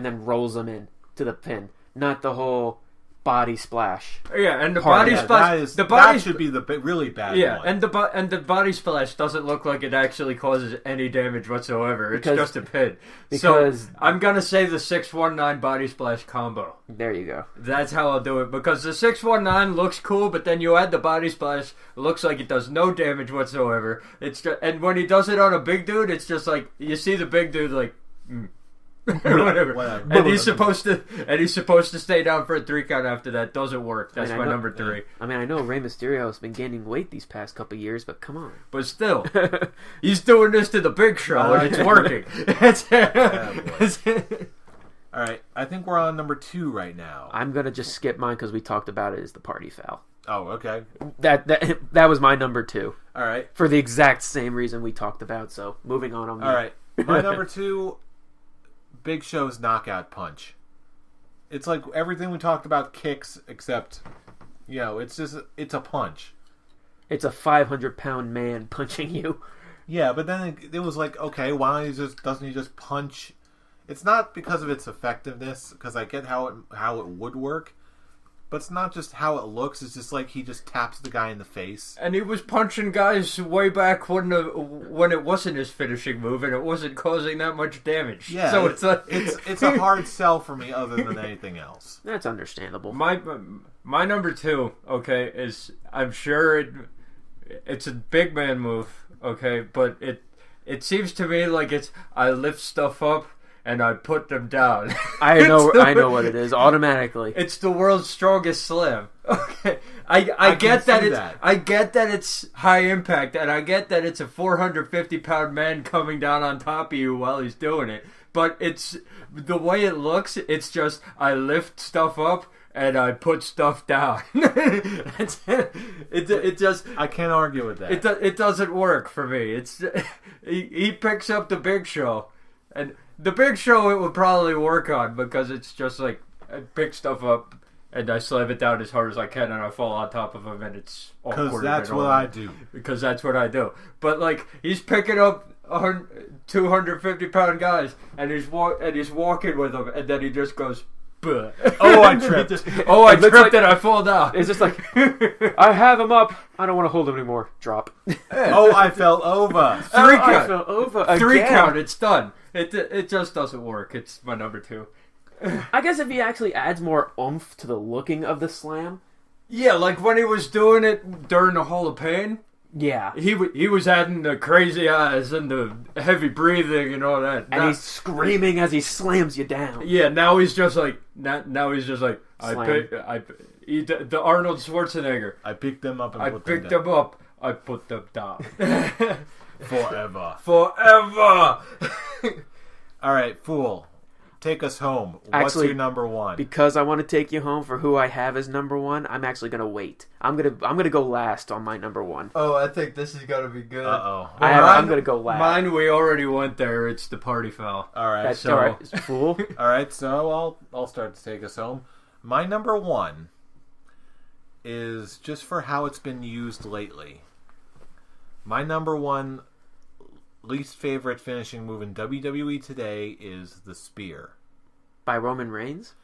then rolls him in to the pin, not the whole body splash. Yeah, and the Part body of splash. That should be the really bad one. and the body splash doesn't look like it actually causes any damage whatsoever. It's just a pin. So I'm gonna say the 619 body splash combo. There you go. That's how I'll do it, because the 619 looks cool, but then you add the body splash, it looks like it does no damage whatsoever. And when he does it on a big dude, it's just like you see the big dude like. Or whatever. And he's supposed to stay down for a 3 count after that. Doesn't work. That's my number 3. I mean, I know Rey Mysterio has been gaining weight these past couple years, but come on. But still, he's doing this to the Big Show, and it's working. All right, I think we're on number 2 right now. I'm gonna just skip mine because we talked about it as the party foul. Oh, okay. That was my number 2 All right. for the exact same reason we talked about. So moving on. All right. My number 2, Big Show's knockout punch. It's like everything we talked about kicks, except, it's a punch. It's a 500-pound man punching you. Yeah, but then it was like, okay, why doesn't he just punch it's not because of its effectiveness, because I get how it would work, but it's not just how it looks. It's just like he just taps the guy in the face. And he was punching guys way back when it wasn't his finishing move and it wasn't causing that much damage. Yeah, so it's like it's a hard sell for me other than anything else. That's understandable. My number 2, okay, is I'm sure it's a big man move, okay, but it seems to me like I lift stuff up and I put them down. I know what it is automatically. It's the world's strongest slam. Okay, I get that. I get that it's high impact, and I get that it's a 450-pound man coming down on top of you while he's doing it. But it's the way it looks. It's just I lift stuff up and I put stuff down. It just I can't argue with that. It doesn't work for me. It's he picks up the Big Show, and the Big Show it would probably work on because it's just like I pick stuff up and I slam it down as hard as I can and I fall on top of him and it's awkward. Because that's what I do. Because that's what I do. But like he's picking up 250-pound guys and he's walking with them and then he just goes. Buh. Oh, I tripped. I tripped and I fall down. It's just like I have him up. I don't want to hold him anymore. Drop. Oh, I fell over. Three count. I fell over again. 3 count. It's done. It just doesn't work. It's my number 2. I guess if he actually adds more oomph to the looking of the slam. Yeah, like when he was doing it during the Hall of Pain. Yeah. He was adding the crazy eyes and the heavy breathing and all that. And he's screaming as he slams you down. Yeah, now he's just like now he's just like Slam. the Arnold Schwarzenegger. I picked them up and I put them picked down. them up. I put them down. Forever. Forever. All right, Fool. Take us home. What's Actually, your number 1? Because I want to take you home for who I have as number 1, I'm actually gonna wait. I'm gonna go last on my number 1. Oh, I think this is gonna be good. Uh-oh. I'm gonna go last. Mine, we already went there. It's the party foul. All right. That's So, all right, Fool. all right, so I'll start to take us home. My number 1 is just for how it's been used lately. My number 1 least favorite finishing move in WWE today is the spear. By Roman Reigns?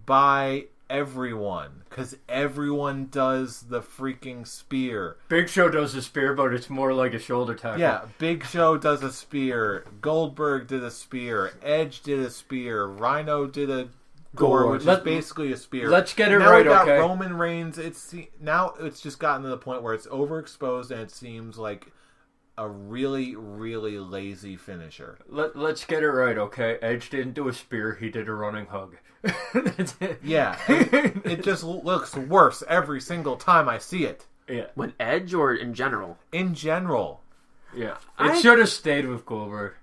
By everyone. Because everyone does the freaking spear. Big Show does a spear, but it's more like a shoulder tackle. Yeah, Big Show does a spear. Goldberg did a spear. Edge did a spear. Rhino did a gore, which is basically a spear. Let's get it now right, we got okay? Roman Reigns. Now it's just gotten to the point where it's overexposed and it seems like a really, really lazy finisher. Let's get it right, okay? Edge didn't do a spear, he did a running hug. That's it. Yeah, it just looks worse every single time I see it. Yeah. When Edge or in general? In general. Yeah. It should have stayed with Goldberg.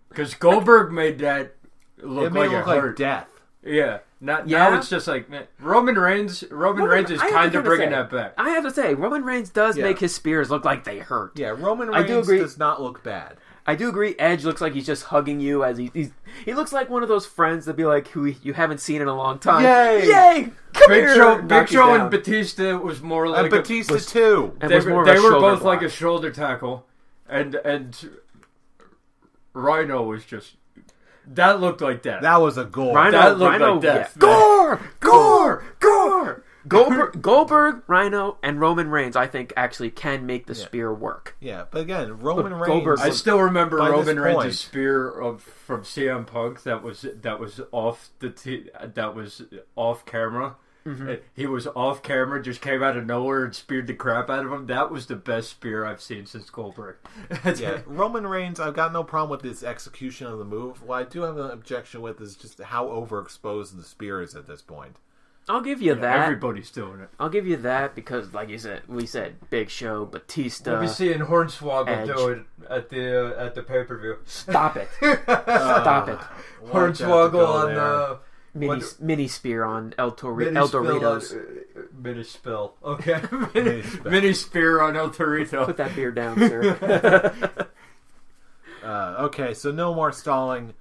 Because Goldberg made that look It made like it look it hurt. like death. Yeah. Now Yeah. it's just like, man, Roman Reigns is kind of bringing that back. I have to say, Roman Reigns does make his spears look like they hurt. Yeah, Roman I do Reigns agree. does not look bad. I do agree. Edge looks like he's just hugging you as he looks like one of those friends that be like who you haven't seen in a long time. Yay! Come Big here! Show, Knock Big you Show down. and Batista was more like And Batista too. And They was more were, of a they were shoulder both block. like a shoulder tackle, and Rhino was just that looked like death. That was a gore. That looked like death. Yeah. Gore! Goldberg, Rhino, and Roman Reigns, I think, actually can make the spear work. Yeah, but again, Roman But Reigns. Goldberg I still remember By Roman this Reigns' point- spear from CM Punk that was off that was off camera. Mm-hmm. He was off camera, just came out of nowhere and speared the crap out of him. That was the best spear I've seen since Goldberg. Yeah, Roman Reigns, I've got no problem with his execution of the move. What I do have an objection with is just how overexposed the spear is at this point. I'll give you that. Everybody's doing it. I'll give you that because, like you said, we said Big Show, Batista. We'll be seeing Hornswoggle Edge. do it at the pay-per-view. Stop it! Stop it! Hornswoggle on Mini spear on El Mini Doritos. Mini spill. Okay. Mini spill. Mini spear on El Torito. Put that beer down, sir. Okay, so no more stalling.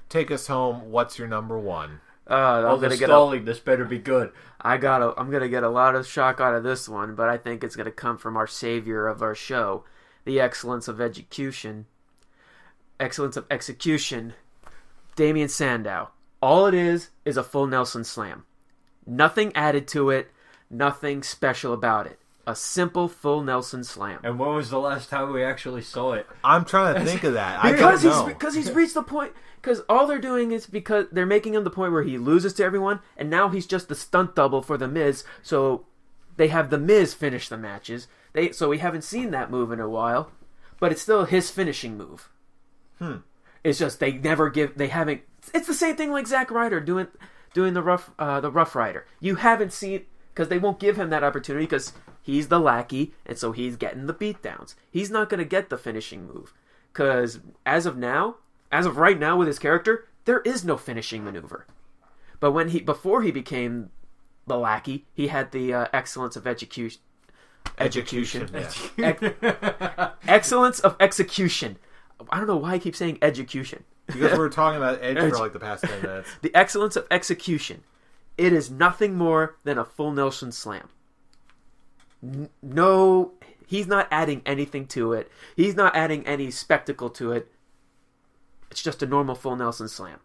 Take us home. What's your number 1? I'm gonna get stalling. This better be good. I'm gonna get a lot of shock out of this one, but I think it's gonna come from our savior of our show, the excellence of execution. Damien Sandow. All it is a full Nelson Slam. Nothing added to it. Nothing special about it. A simple full Nelson Slam. And when was the last time we actually saw it? I'm trying to think of that. I don't know. Because he's reached the point. Because all they're doing is because they're making him the point where he loses to everyone, and now he's just the stunt double for The Miz. So they have The Miz finish the matches. So we haven't seen that move in a while, but it's still his finishing move. It's just they haven't. It's the same thing like Zack Ryder doing the Rough Rider. You haven't seen, because they won't give him that opportunity because he's the lackey, and so he's getting the beatdowns. He's not going to get the finishing move because as of right now with his character, there is no finishing maneuver. But before he became the lackey, he had the excellence of execution. Yeah. Excellence of execution. I don't know why I keep saying education. Because we were talking about Edge for like the past 10 minutes. The excellence of execution. It is nothing more than a full Nelson Slam. No, he's not adding anything to it. He's not adding any spectacle to it. It's just a normal full Nelson Slam.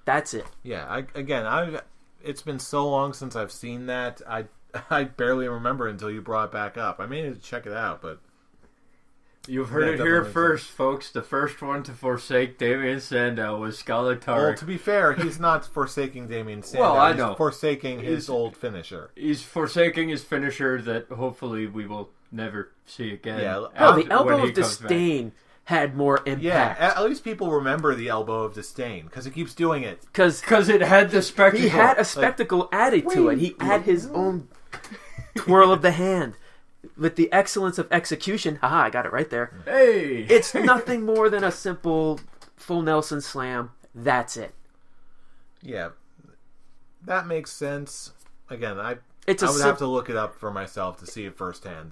That's it. Yeah, it's been so long since I've seen that. I barely remember until you brought it back up. I may need to check it out, but you've heard it here first, folks. The first one to forsake Damien Sandow was Scarlett Tarek. Well, to be fair, he's not forsaking Damien Sandow. Well, I know. He's forsaking his old finisher. He's forsaking his finisher that hopefully we will never see again. Yeah. The elbow of disdain had more impact. Yeah, at least people remember the elbow of disdain because he keeps doing it. Because it had the spectacle. He had a spectacle added to it. He had his own twirl of the hand. With the excellence of execution, haha, I got it right there. Hey! It's nothing more than a simple full Nelson Slam. That's it. Yeah, that makes sense. Again, I would have to look it up for myself to see it firsthand.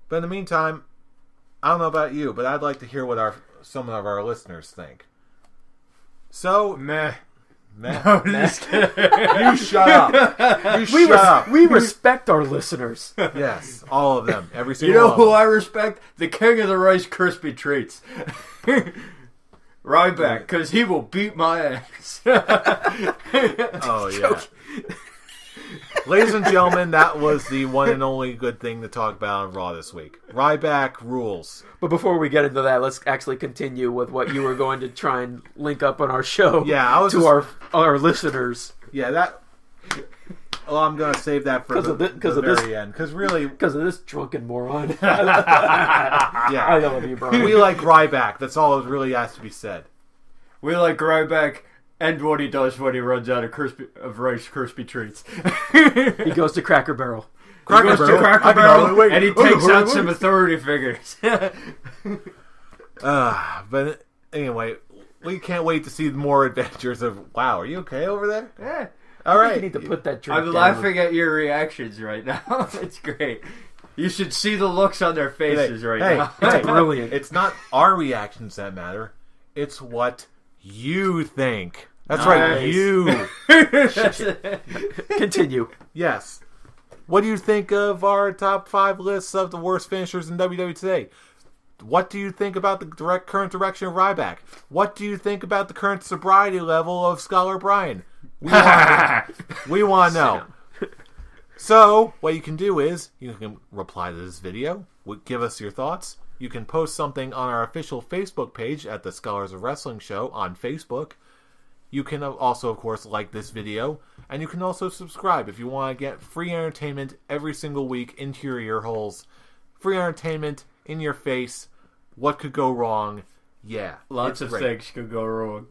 But in the meantime, I don't know about you, but I'd like to hear what some of our listeners think. So, meh. No, just kidding. You shut up. Shut up. We respect our listeners. Yes, all of them. Every single one. You know who I respect? The king of the Rice Krispie Treats. Ryback, because he will beat my ass. Oh, yeah. Ladies and gentlemen, that was the one and only good thing to talk about on Raw this week. Ryback rules. But before we get into that, let's actually continue with what you were going to try and link up on our show. Yeah, our listeners. Yeah, that. Well, I'm going to save that for the very end. Because of this drunken moron. Yeah, I love you, Brian. We like Ryback. That's all that really has to be said. We like Ryback. And what he does when he runs out of Rice Krispie Treats. He goes to Cracker Barrel. And he takes out some authority figures. But anyway, we can't wait to see more adventures of... Wow, are you okay over there? Yeah. All right. You need to put that drink I'm laughing at your reactions right now. It's great. You should see the looks on their faces now. It's brilliant. It's not our reactions that matter. It's what you think. That's right, you. Continue. Yes. What do you think of our top 5 lists of the worst finishers in WWE today? What do you think about the current direction of Ryback? What do you think about the current sobriety level of Scholar Brian? We want to know. So, what you can do is, you can reply to this video, give us your thoughts. You can post something on our official Facebook page at the Scholars of Wrestling Show on Facebook. You can also, of course, like this video. And you can also subscribe if you want to get free entertainment every single week into your ear holes. Free entertainment in your face. What could go wrong? Yeah. Lots of things could go wrong.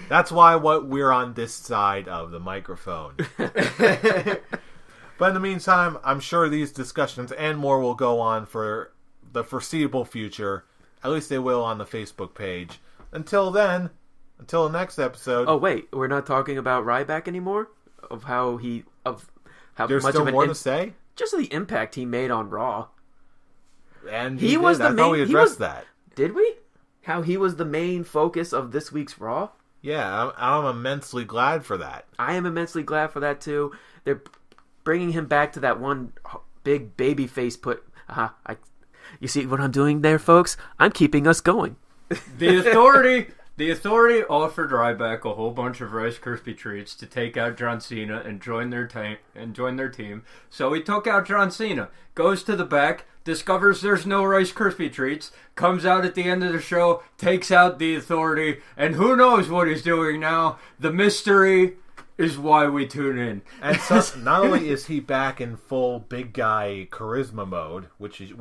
That's why we're on this side of the microphone. But in the meantime, I'm sure these discussions and more will go on for the foreseeable future. At least they will on the Facebook page. Until then... Until the next episode. Oh wait, we're not talking about Ryback anymore. Of how There's much still of more to say. Just the impact he made on Raw. And he was the main. I thought we addressed that. Did we? How he was the main focus of this week's Raw. Yeah, I'm immensely glad for that. I am immensely glad for that too. They're bringing him back to that one big baby face put. You see what I'm doing there, folks? I'm keeping us going. The Authority offered Ryback a whole bunch of Rice Krispie treats to take out John Cena and join their team. So he took out John Cena, goes to the back, discovers there's no Rice Krispie treats, comes out at the end of the show, takes out the Authority, and who knows what he's doing now. The mystery is why we tune in. And so, not only is he back in full big guy charisma mode, which is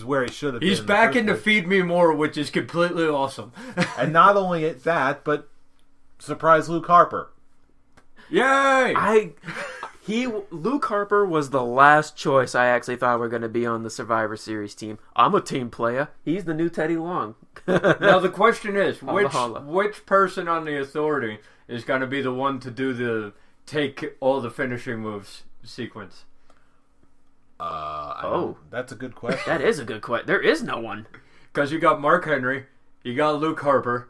where he should have been. He's back into Feed Me More, which is completely awesome. And not only that, but surprise Luke Harper. Yay! Luke Harper was the last choice I actually thought were going to be on the Survivor Series team. I'm a team player. He's the new Teddy Long. Now the question is, Holla. which person on the Authority is going to be the one to do the take all the finishing moves sequence? That's a good question. That is a good question. There is no one. Because you got Mark Henry, you got Luke Harper.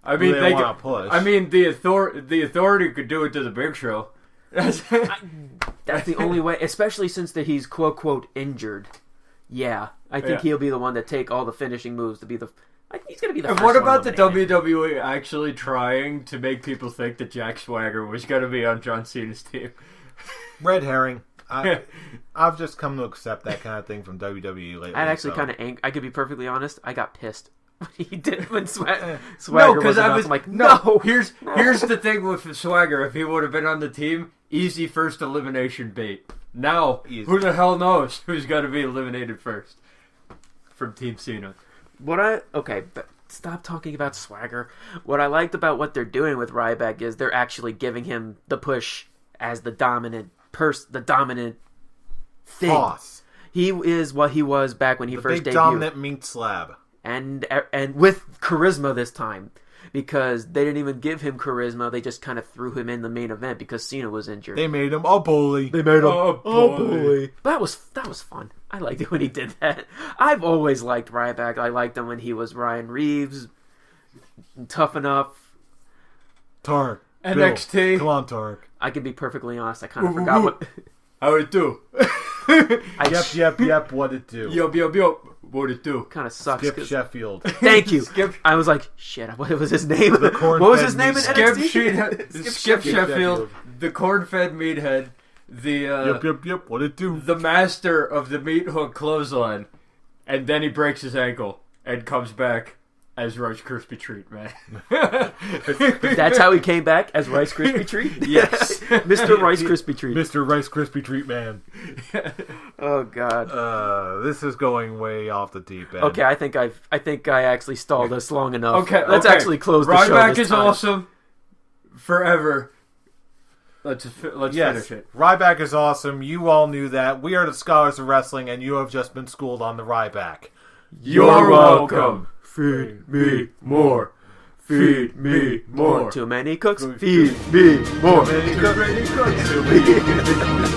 I mean, they want to push. I mean, the Authority could do it to the Big Show. That's the only way, especially since he's quote quote injured. Yeah, I think he'll be the one to take all the finishing moves to be the. He's gonna be the. And first what one about the eliminated. WWE actually trying to make people think that Jack Swagger was gonna be on John Cena's team? Red herring. I've just come to accept that kind of thing from WWE lately. I actually kind of I could be perfectly honest. I got pissed when he did when Swagger No, because was I'm like, no. Here's the thing with Swagger. If he would have been on the team, easy first elimination bait. Now, who the hell knows who's going to be eliminated first from Team Cena? But stop talking about Swagger. What I liked about what they're doing with Ryback is they're actually giving him the push as the dominant thing. Boss. He is what he was back when he first big debuted. dominant meat slab. And with charisma this time. Because they didn't even give him charisma, they just kind of threw him in the main event because Cena was injured. They made him a bully. They made him a bully. But that was fun. I liked it when he did that. I've always liked Ryback. I liked him when he was Ryan Reeves. Tough enough. Tark. NXT. Bill. Come on, Tark. I can be perfectly honest. I kind of forgot what. How it do? Yep. What it do? Yup. What it do? Kind of sucks. Skip Sheffield. Thank you. I was like, shit. What was his name? What was his name in NXT? Skip Sheffield, the corn-fed meathead, the Yep. What it do? the master of the meat hook clothesline, and then he breaks his ankle and comes back as Rice Krispie Treat, man. That's how he came back as Rice Krispie Treat? Yes. Mr. Rice Krispie Treat. Mr. Rice Krispie Treat man. Oh God. This is going way off the deep end. Okay, I think I actually stalled us long enough. Okay, let's actually close the show. Ryback this is time. awesome. Forever. Let's finish it. Ryback is awesome. You all knew that. We are the Scholars of Wrestling, and you have just been schooled on the Ryback. You're welcome. Feed me more. Feed me more. Too many cooks. Feed me more. Too many cooks.